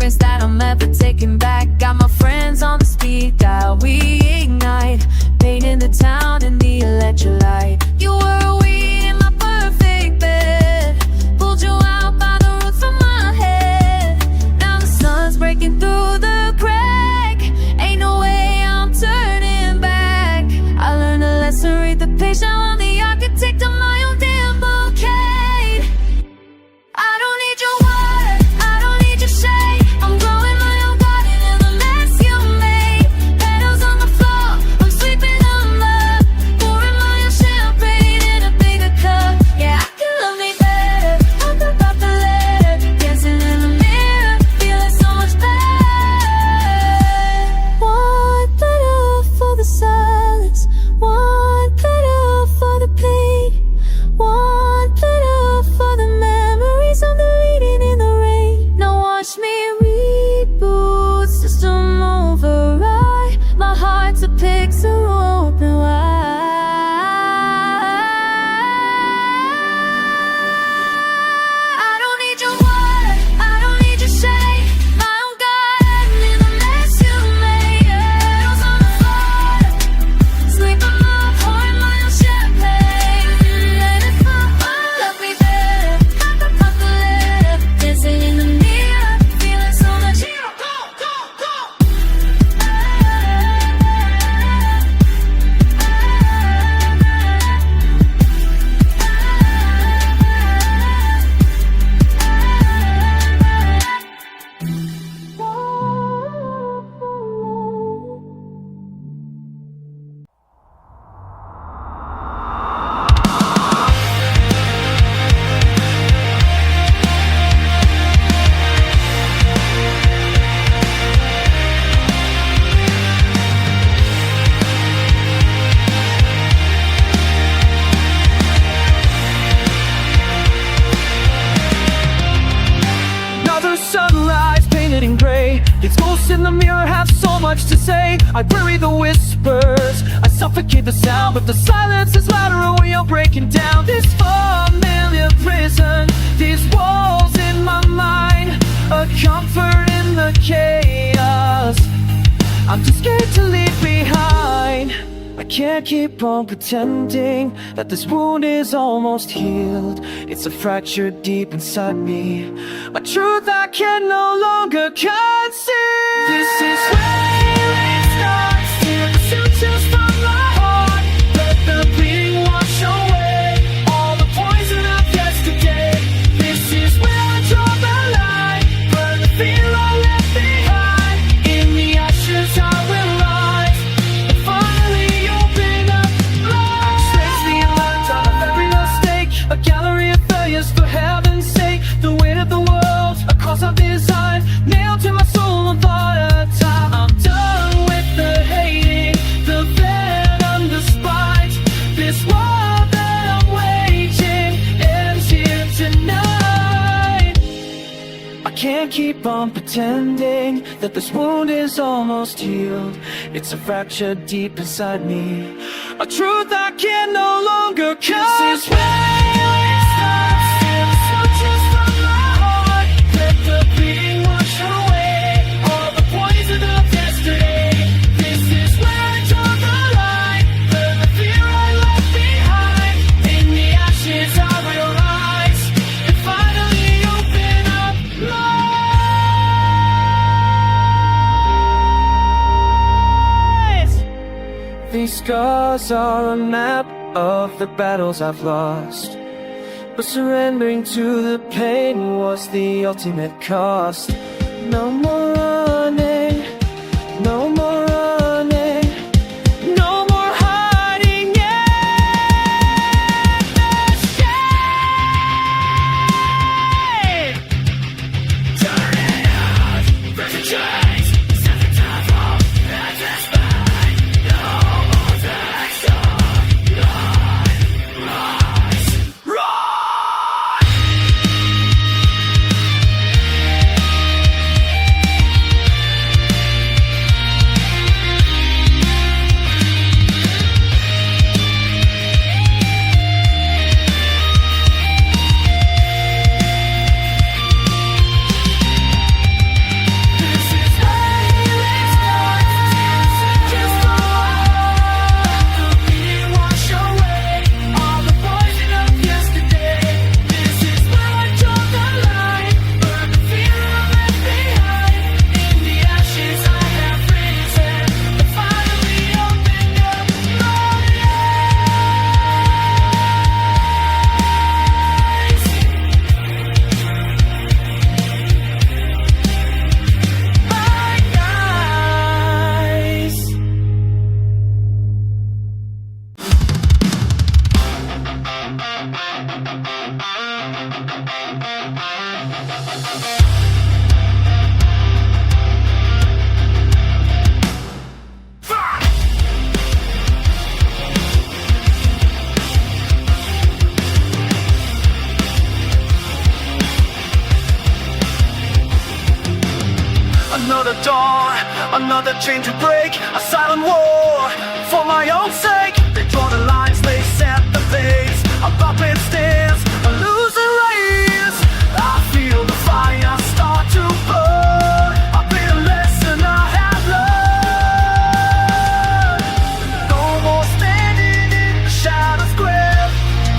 convinced that I'm ever taking back. Got my friends on the speed dial, we ignite, painting the town in the electrolyte. You were a weed in my perfect bed, pulled you out by the roots from my head. Now the sun's breaking through the crack, ain't no way I'm turning back. I learned a lesson, read the page, now I'm the architect of my own damn bouquet. I don't need your water, I don't need your shade, I'm growing my own garden in the mess you made. Petals on the floor, I'm sweeping them up, pouring my own champagne in a bigger cup. Yeah, I can love me better, talk about the letter, dancing in the mirror, feeling so much better. One letter for the silence, one letter for the pain, one letter for the memories of the reading in the rain. Now watch me reboot, system override, my heart's a pixel open wide. I don't need your water, I don't need your shade, my own garden in the mess you made. Petals on the floor, sleeping my pouring my own champagne. And if I love me better, talk about the letter, dancing in the mirror, feeling so much. Another sunrise painted in gray. Its ghosts in the mirror have so much to say. I bury the whispers, I suffocate the sound, but the silence is louder and we are breaking down this familiar prison. These walls in my mind, a comfort in the chaos. I'm too scared to leave behind. I can't keep on pretending that this wound is almost healed. It's a fracture deep inside me, a truth I can no longer conceal. This is where it starts, tear the sutures from my heart, let the bleeding wash away all the poison of yesterday. This is where I draw the line, burn the fear I left behind. In the ashes I will rise, and finally open up light. Trace the lines on every mistake, a gallery of failures for heaven's sake. The weight of the world, a cross of design, nailed to my soul and thought of time. I'm done with the hating, the venom, the spite. This war that I'm waging ends here tonight. I can't keep on pretending that this wound is almost healed. It's a fracture deep inside me, a truth I can no longer conceal. This is where it starts, tear the sutures from my heart, let the bleeding wash away all the poison of yesterday. This is where I draw the line, burn the fear I left behind. In the ashes I will rise, and finally open up light. These scars are a map of the battles I've lost, but surrendering to the pain was the ultimate cost. No more running, no more running, no more hiding in the shade. Turn it out, break the chains, set the devil at this bay. No more texture, rise, rise. Another dawn, another chain to break, a silent war for my own sake. They draw the lines, they set the pace. A puppet stands, a losing race. I feel the fire start to burn. A bitter lesson I have learned. No more standing in the shadow's grip.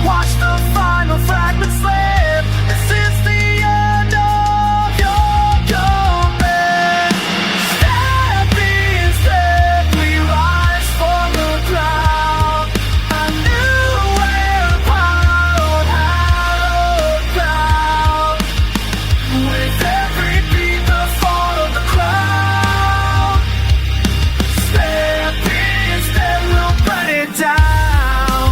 Watch the final fragment slip. This is the end of your comeback. Step in step, we rise from the ground. A new empire on hallowed ground. With every beat, the fall of the crown. Step in step, we'll burn it down.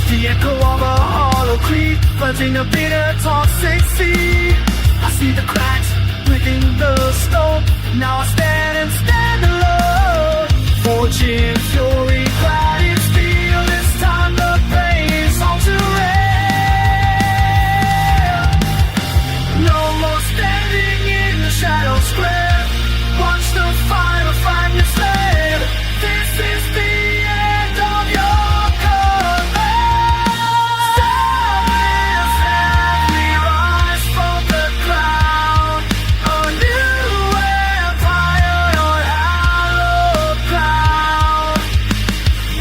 The echo of a hollow creep, flooding a bitter toxic sea. I see the cracks within the stone. Now I stand alone. Forging fury, clad in steel. This time the pain's all too rare. No more standing in the shadows square. Watch the final fragment slip. This is the end of your comeback. Step in step, we rise from the ground. A new empire on hallowed ground.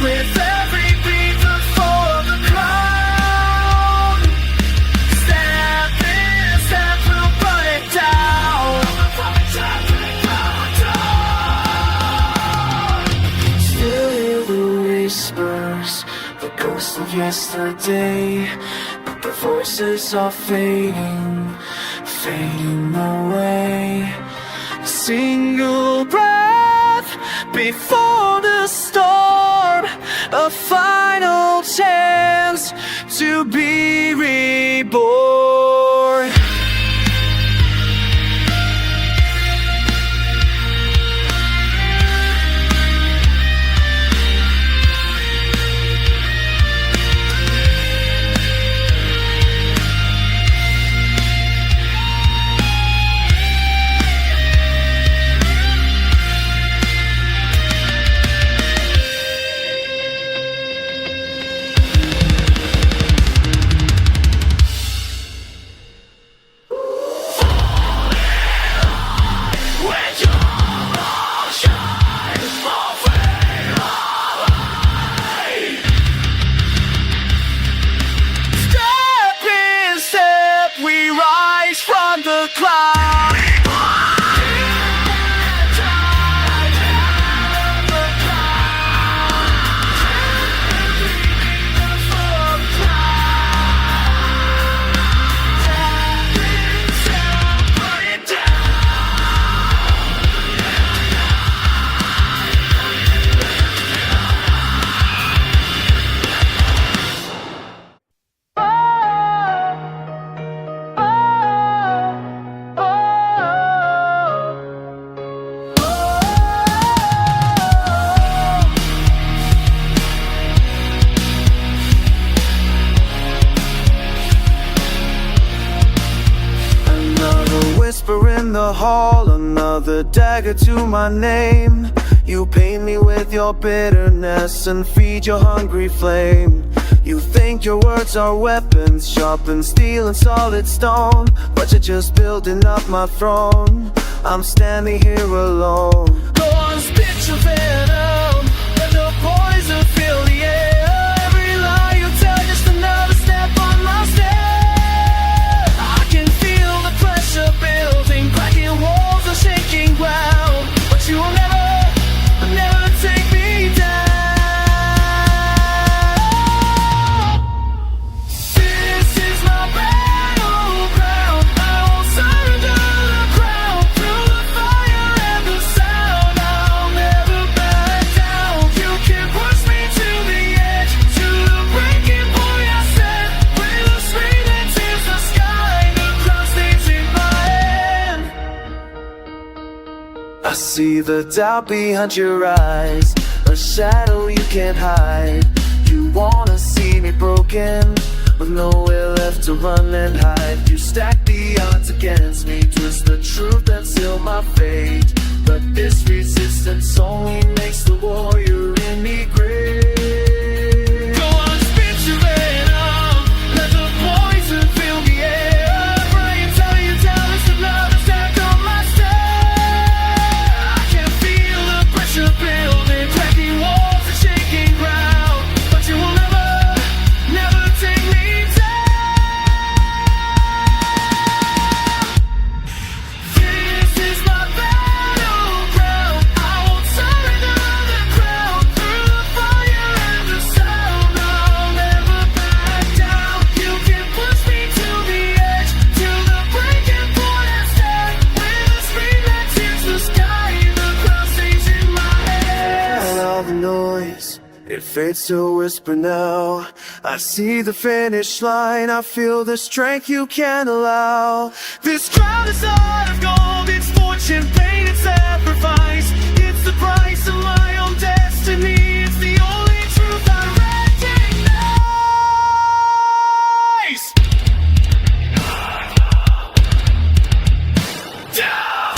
With every beat, the fall of the crown. Step in step, we'll burn it down. Still hear the whispers, the ghosts of yesterday, but the voices are fading away. A single breath before the storm, a final chance to be reborn. Step in step, we rise from the cloud. Whisper in the hall, another dagger to my name. You paint me with your bitterness and feed your hungry flame. You think your words are weapons, sharpened steel and solid stone, but you're just building up my throne. I'm standing here alone. Go on, spit your venom, let the poison fill the air. Every lie you tell, just another step on my step. I can feel the pressure building, cracking walls and shaking ground, but you will never take me down. This is my battleground. I won't surrender the crown. Through the fire and the sound, I'll never back down. You can push me to the edge, to the breaking point I set. With a scream that tears the sky, the crown stays in my hand. I see the doubt behind your eyes, a shadow you can't hide. You wanna see me broken, with nowhere left to run and hide. You stack the odds against me, twist the truth and seal my fate. But this resistance only makes the warrior in me great. Go on, spit your venom, let the poison fill the air. Pray until you tell us the love is back on my stare. I can feel the pressure building, cracking walls and shaking ground. But you will never, never take me down. This is my battleground. I won't surrender the crown. Through the fire and the sound, I'll never back down. You can push me to the edge, till the breaking point I stand. With a scream that tears the sky, the crowd sings in my head. And all the noise, it fades to a whisper now. I see the finish line, I feel the strength you can't allow. This crown is not of gold, it's fortune, pain and sacrifice. It's the price of my own destiny, it's the only truth I recognize. Down.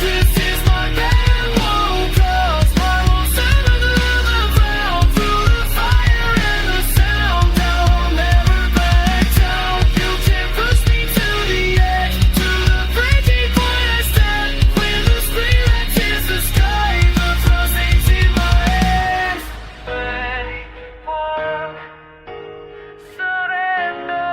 This is my battle cross. I will surrender the ground. Through the fire and the sound, I'll never back down. You can push me to the edge, to the breaking point I stand. With the scream that tears the sky, the thrust sings in my head. Ready for surrender.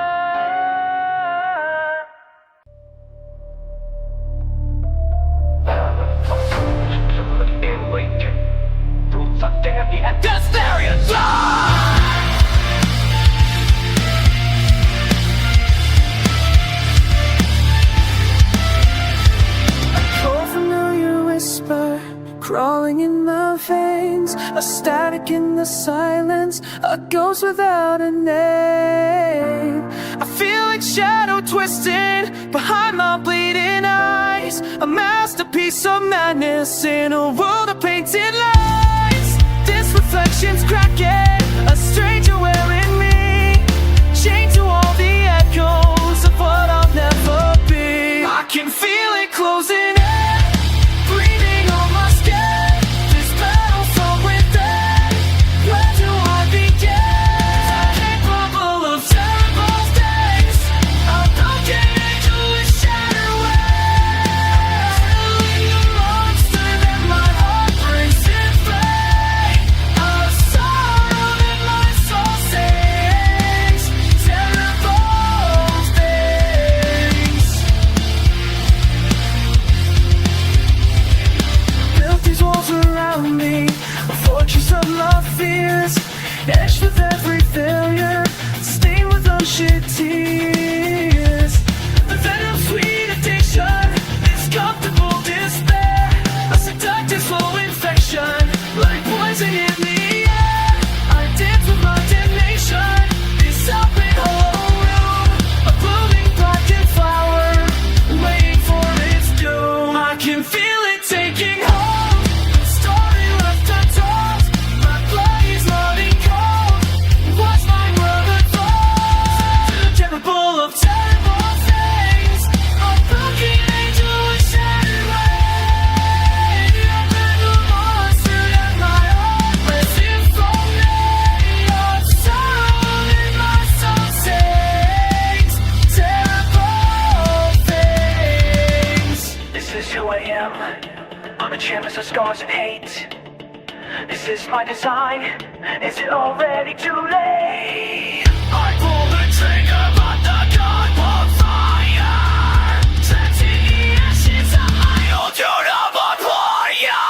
Cold familiar whisper, crawling in the veins, a static in the silence, a ghost without a name. I feel like shadow twisting behind my bleeding eyes, a masterpiece of madness in a world of painted lies. This reflection's cracking, a stranger wearing me, chained to all the echoes of what I'll never be. I can feel it closing in, breathing on my skin. This battle so within, where do I begin? Capable of terrible things, a broken angel with shattered wings. Killing the monster that my heart brings in flame, a sorrow that my soul sings. Terrible things. Built these walls around me, a fortress of my fears, etched with every failure, stained with unshed tears. The venom sweet addiction, this comfortable despair, a seductive slow infection, like poison in the air. I dance with my damnation, this open hollow room, a blooming blackened flower, waiting for its doom. I can feel it taking hold, story left untold. My blood is running cold, watch my world unfold. Capable of terrible things, a broken angel with shattered wings. You're the monster that my heart breaks in from me. Your sorrow in my soul sings. Terrible things. This is who I am. I'm a canvas of scars and hate. This is my design. Is it already too late? I pull the trigger, but the gun won't fire. Trapped in the ashes, I hold you to my fire.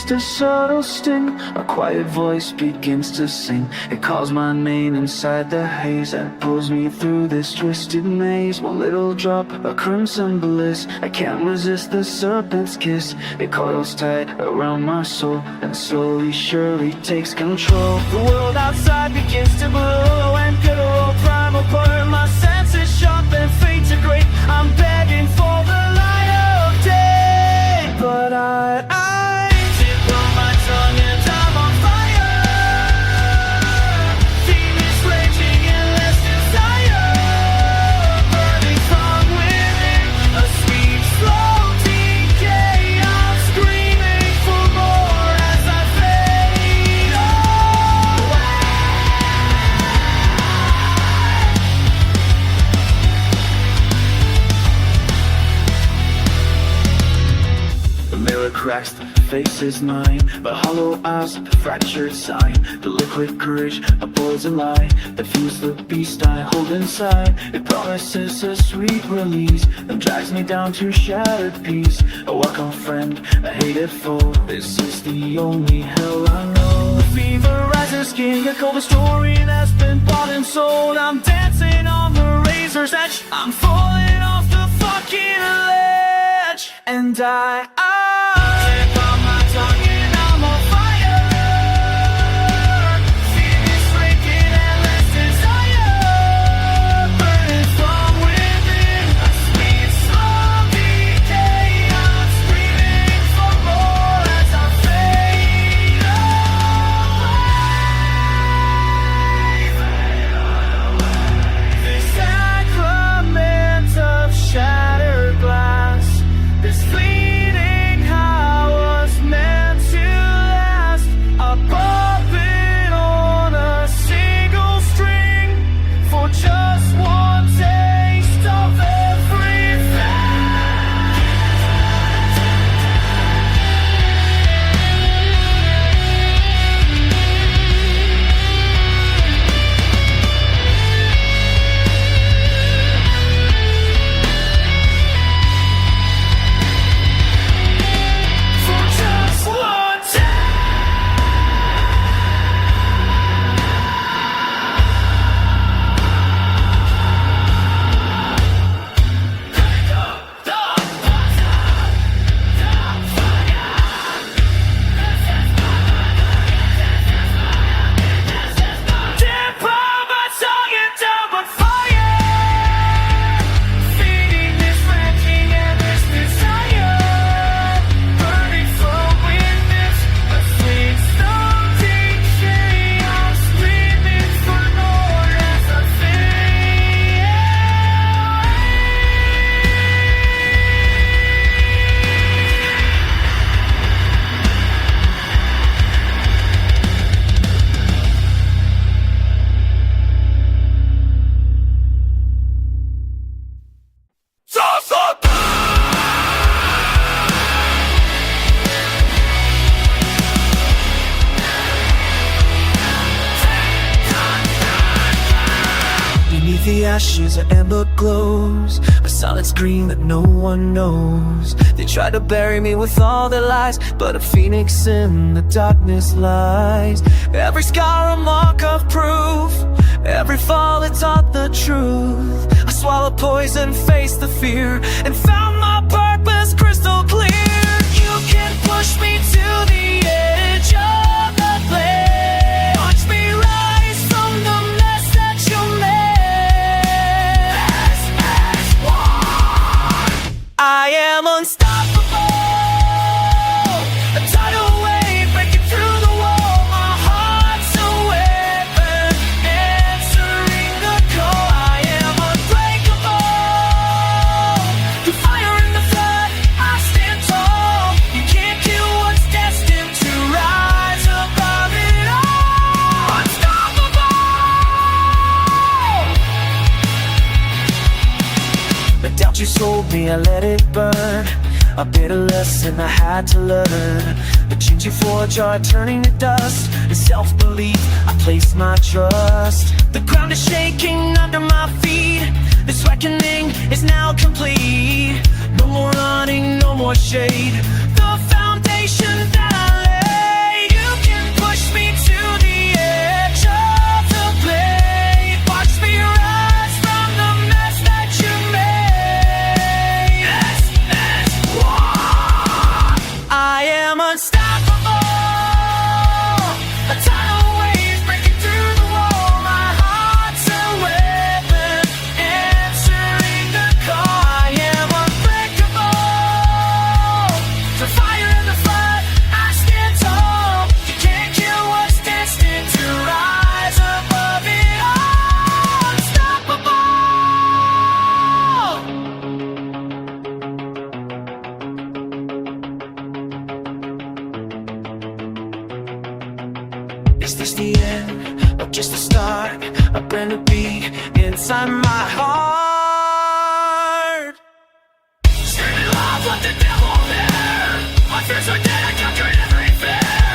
just a subtle sting. A quiet voice begins to sing. It calls my name inside the haze and pulls me through this twisted maze. One little drop, a crimson bliss. I can't resist the serpent's kiss. It coils tight around my soul and slowly, surely takes control. The world outside begins to blow, and good old primal part of my senses sharp and fade to gray. I'm begging for the light of day, but I tip on my tongue and I'm on fire. Demons raging endless desire, burning from within, a sweet slow decay. I'm screaming for more as I fade away. The mirror cracks, the face is mine, but hollow eyes, the fractured sign. The liquid courage, a poison lie that fuels the beast I hold inside. It promises a sweet release and drags me down to shattered peace. A welcome friend, a hated foe, this is the only hell I know. The fever rises, king, a cold story that's been bought and sold. I'm dancing on the razor's edge, I'm falling off the fucking ledge. And I tip on my tongue and I'm on fire. Feelings breaking endless desire, burning from within, a sweet slow decay. I'm screaming for more as I fade away. This sacrament of shattered glass, this fleeting high was meant to last. A puppet on a single string for just one taste of everything. For just one taste. Dip on my tongue and I'm on fire, feeding this raging and this desire, burning from within, a sweet slow decay. I'm screaming for more as I fade Beneath the ashes, an ember glows, a silent scream that no one knows. They try to bury me with all their lies, but a phoenix in the darkness lies. Every scar a mark of proof, every fall it taught the truth. I swallowed poison, faced the fear, and found my purpose crystal clear. You can push me to the edge of the cliff, watch me rise from the mess that you made. I am unstoppable, a tidal wave breaking through the wall. My heart's a weapon, answering the call. I am unbreakable, the fire in the flood, I stand tall. You can't kill what's destined to rise above it all. Unstoppable. The doubt you sold me, I let it burn. A bitter lesson I had to learn. The change you for joy, turning to dust. In self-belief, I place my trust. The ground is shaking under my feet. This reckoning is now complete. No more running, no more shade. The foundation that I laid and a beat inside my heart. Screaming loud, let the devil there. My fears are dead, I conquered every fear.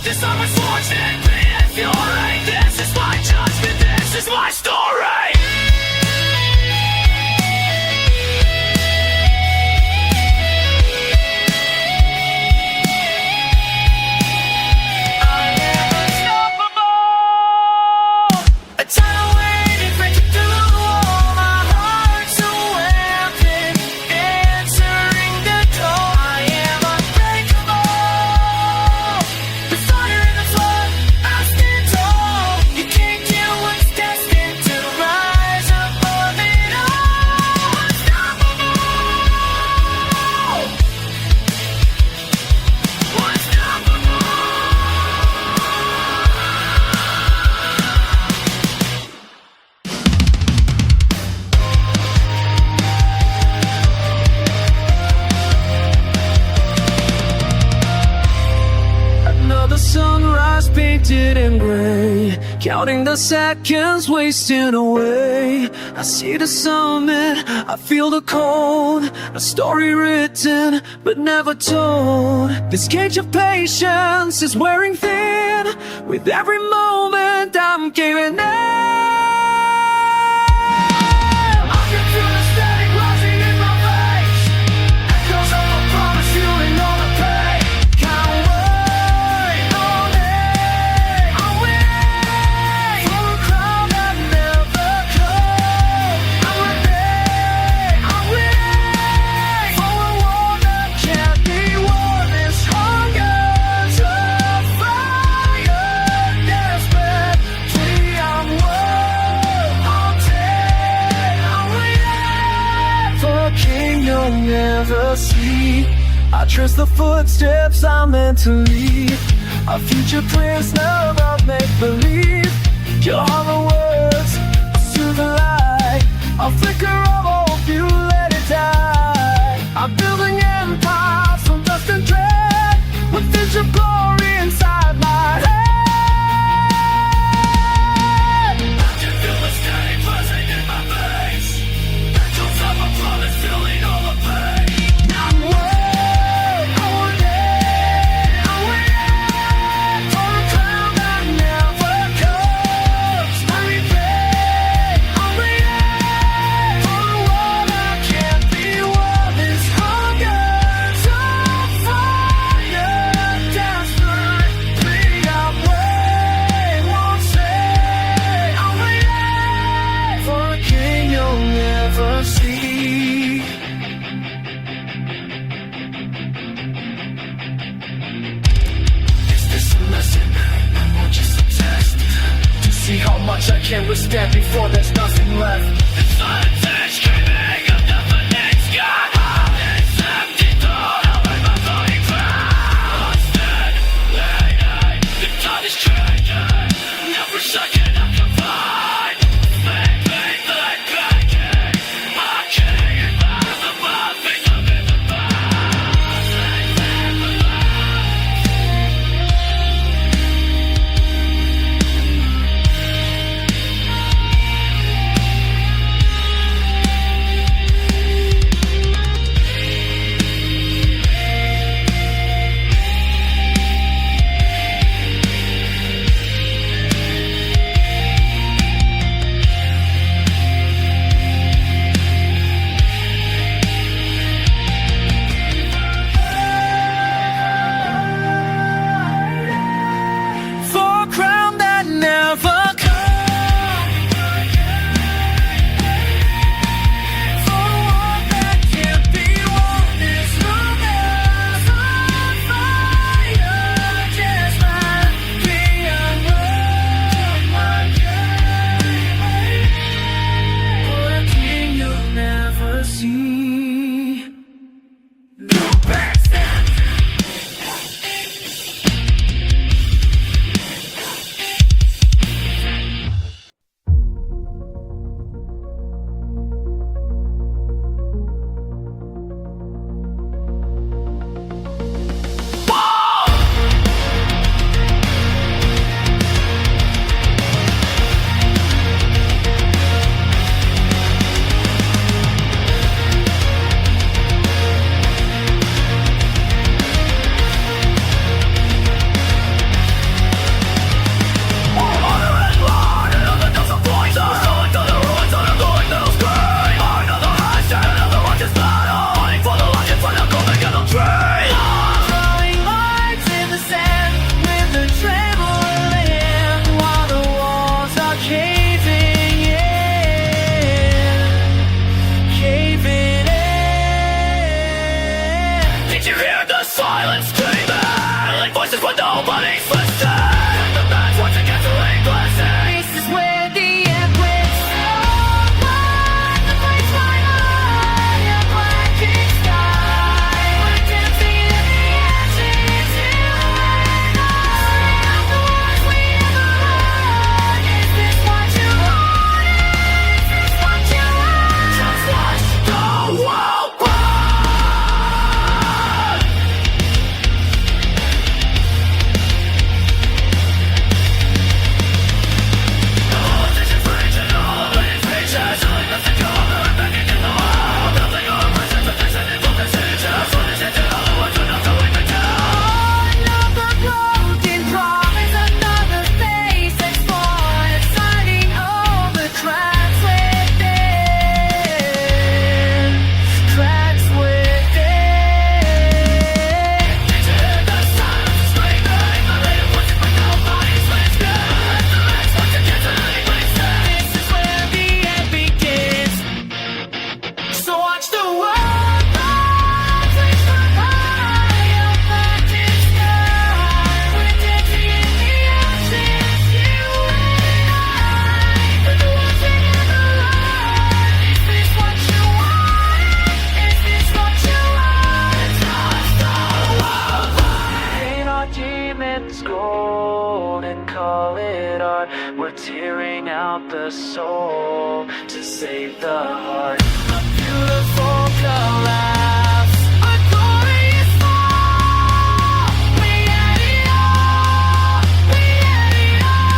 This time was forged in pain and fury. This is my judgment, this is my story. Sunrise painted in gray, counting the seconds wasting away. I see the summit, I feel the cold, a story written but never told. This cage of patience is wearing thin. With every moment I'm giving in. I can feel the static rising in my face. Echoes of a promise, feeling all the pain. Can't wait all day. I'm waiting for a crowd that never comes. I'm waiting for a war that can't be won. This hunger's a fire, desperately I'm wanted. I'm waiting for a kingdom never see. I trust the footsteps I'm meant to leave. Our future plans never of make-believe. Your hollow words, a silver light, a flicker of hope, you let it die. I'm building empires from dust and dread, with vision of glory inside my head. I can feel the static buzzing in my veins. Echoes of a promise filling all the pain. I'm waiting for a cloud that never comes. I'm waiting for a war that can't be won. This hunger's a fire, desperately I'm waiting, won't say. I'm waiting for a king you'll never see. Is this a lesson or just a test? To see how much I can withstand before there's nothing left. The silence is screaming of deafening sky. It's empty thought, I'll let my body cry. Instead, the tide is changing. Every second I can find. Maybe they're begging. My king is past the path, face of it the past. soul to save the heart. A beautiful collapse, a glorious fall. We had it all, we had it all.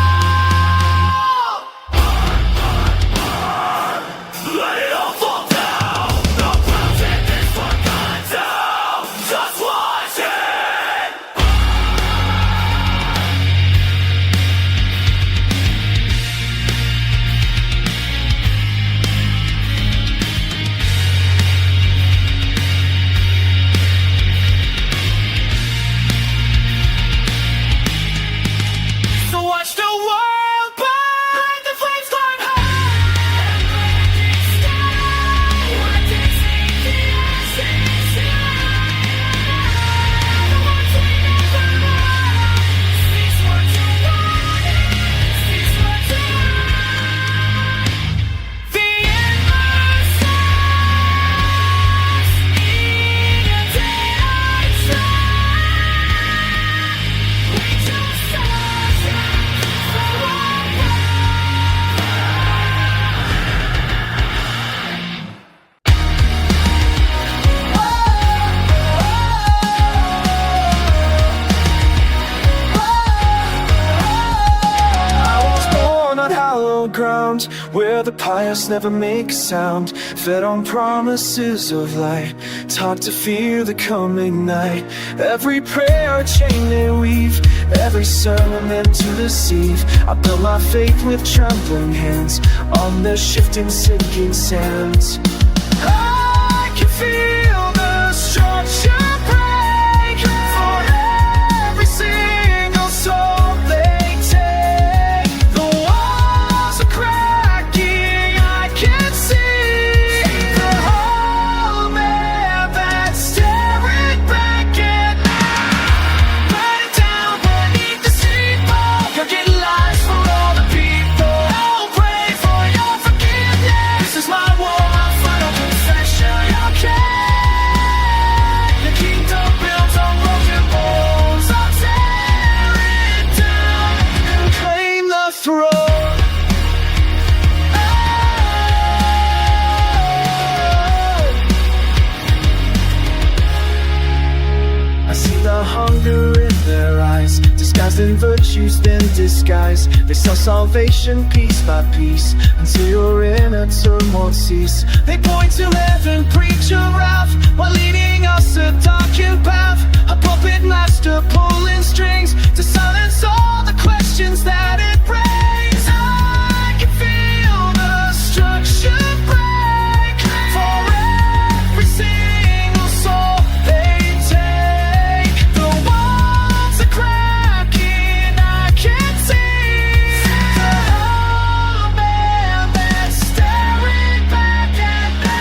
Let it all fall down. The clouds in this one gone down. Just watch it. So watch the world burn, the flames climb high, and blackened sky. What did sink the ashes the ones we never lost. These words are warnings, these words are lies. The endless silence in a daylight shine. We just search for one I was born on hallowed ground, where the pious never make a sound. Fed on promises of light, taught to fear the coming night. Every prayer a chain they weave, every sermon meant to deceive. I built my faith with trembling hands on the shifting, sinking sands. I can feel the structure break for every single soul they take. The walls are cracking, I can see the whole man that's staring back at me. Burn down beneath the steeple. You'll get lives for all the people. I'll pray for your forgiveness. This is my war, my final confession. Okay, the kingdom built on broken bones. I'll tear it down and claim the throne. I see the hunger in their eyes, disguised in virtues then disguised. They sell salvation piece by piece until your inner turmoil cease. They point to heaven, preach a wrath, while leading us a darkened path. A puppet master pulling strings to silence all the questions that it brings. I can feel the structure break for every single soul they take. The walls are cracking, I can see the whole man that's staring back at me.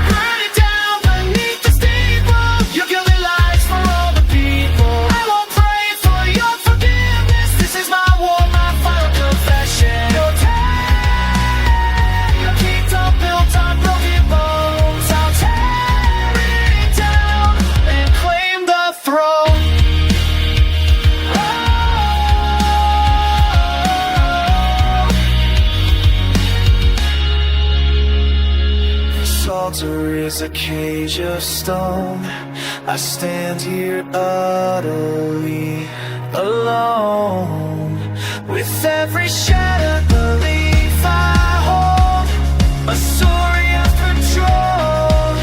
Burn it down beneath the steeple. You're giving lives for all the people. I won't pray for your forgiveness. This is my war, my final confession. Your kingdom built on broken bones. I'll tear it down and claim the throne. This altar is a cage of stone. I stand here utterly alone. With every shattered belief I hold, a story of control.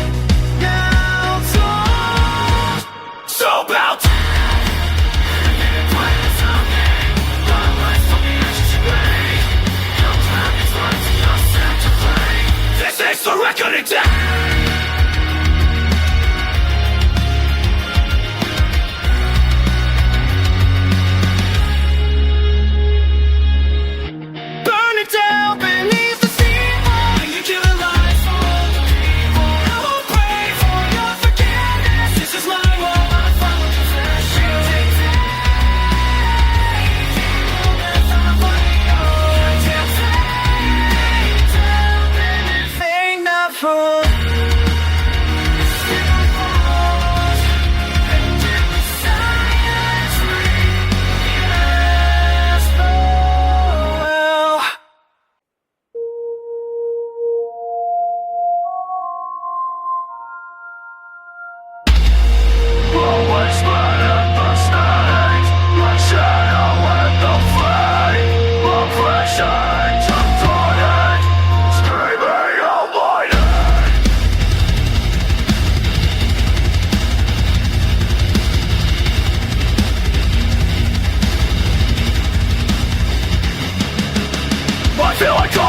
Now dawn. So bout this is the reckoning day. Burn it down beneath the steeple. You give a life for all the people. I will pray for your forgiveness. This is my war, my final confession. Anything not for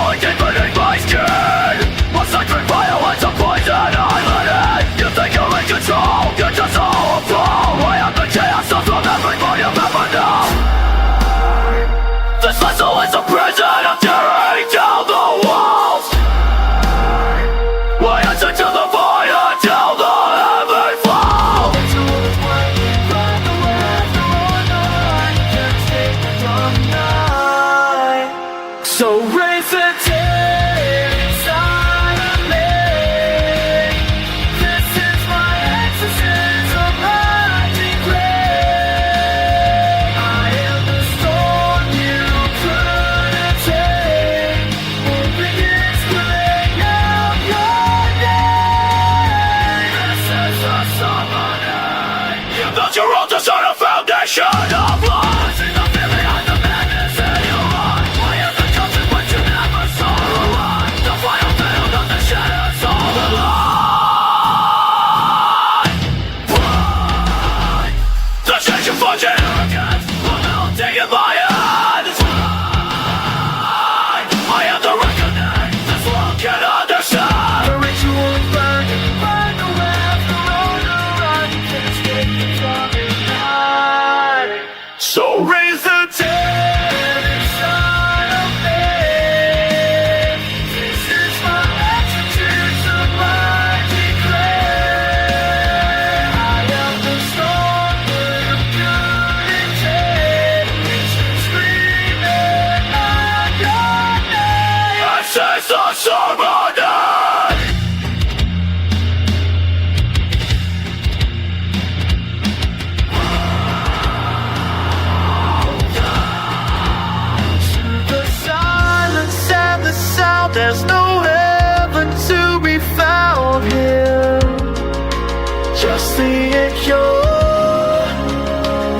falling deep beneath my skin. A sacred violence, a poison island. You think you're in control, you're just all a fool. I am the chaos of everything you've ever known. This vessel is a prison, I'm tearing down the walls. I answer to the void until the heaven falls. So raise the dead inside of me. This is my exorcism, I declare. I am the storm you couldn't take. Open is screaming out your name. This is a summoning. You built your own design, a foundation of lies. In the fear behind the madness in your heart. I am the consequence you never saw alive. The final veil of the shadows all alive. Why? The change you find in arrogance, the melody in my hands. Why? I am the reckoning, this world can't understand. The ritual is burning, burn the web, the road to run. You can't escape the coming night. So raise the dead inside of me. This is my exorcism, I declare. I am the storm you couldn't take. Screaming out your name. This is the summoning. The silence and the sound, there's no heaven to be found here. Just the echo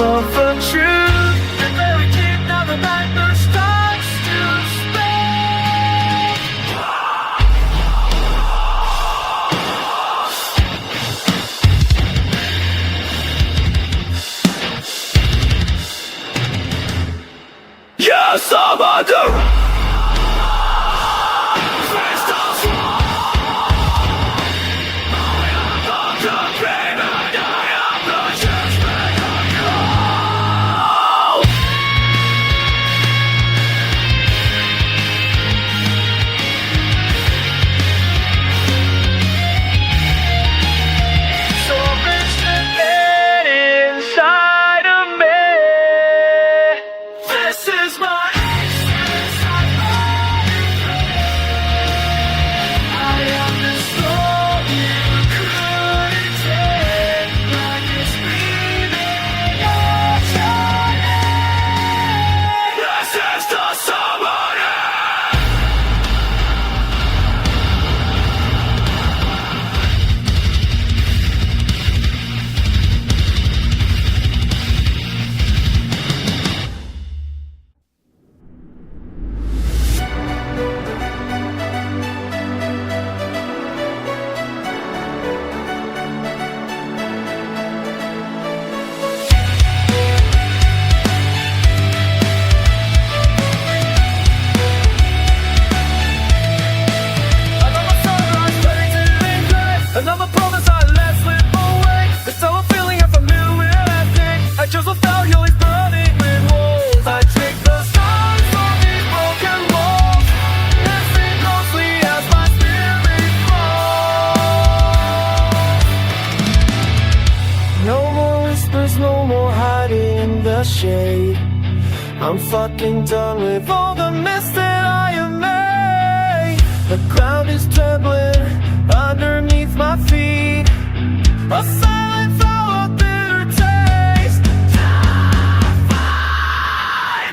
of a truth. The very deep, now the nightmare starts to speak. Yes, I'm under. So reach the dead inside of me. This is my I am the soul you couldn't take. Like it's breathing out your name. This is the summoning. Another sunrise fading to the gray. Another promise I let slip away. There's still a feeling I'm familiarity. I just without you is burning with walls. I take the stars from these broken walls. Listen closely as my spirit falls. No more whispers, no more hiding in the shade. I'm fucking done with all the mess that I have made. The ground is trembling underneath my feet. A silent flow of bitter taste.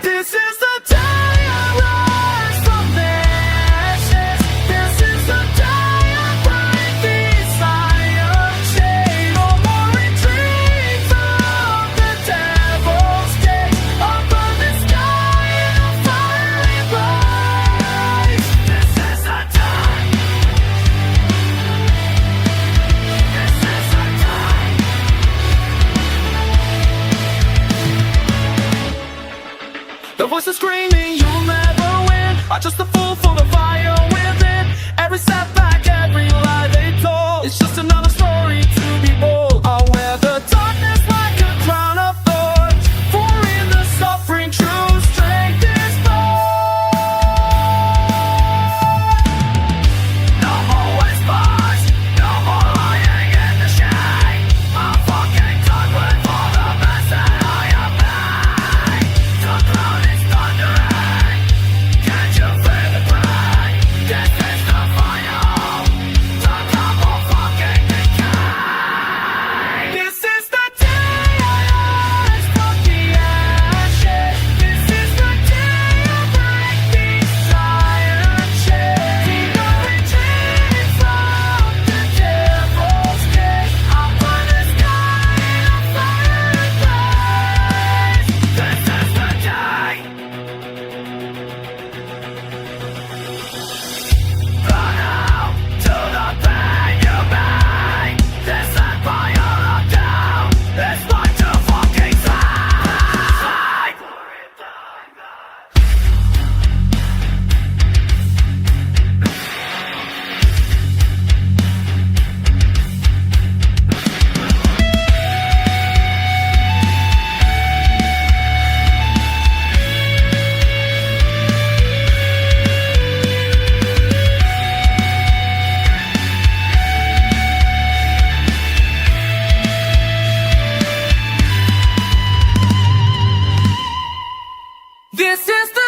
This is the day I rise from the ashes. This is the day I break these iron chains. No more retreat from the devil's cage. Up on the sky in a fiery blaze. This is the time. This is the time. This is the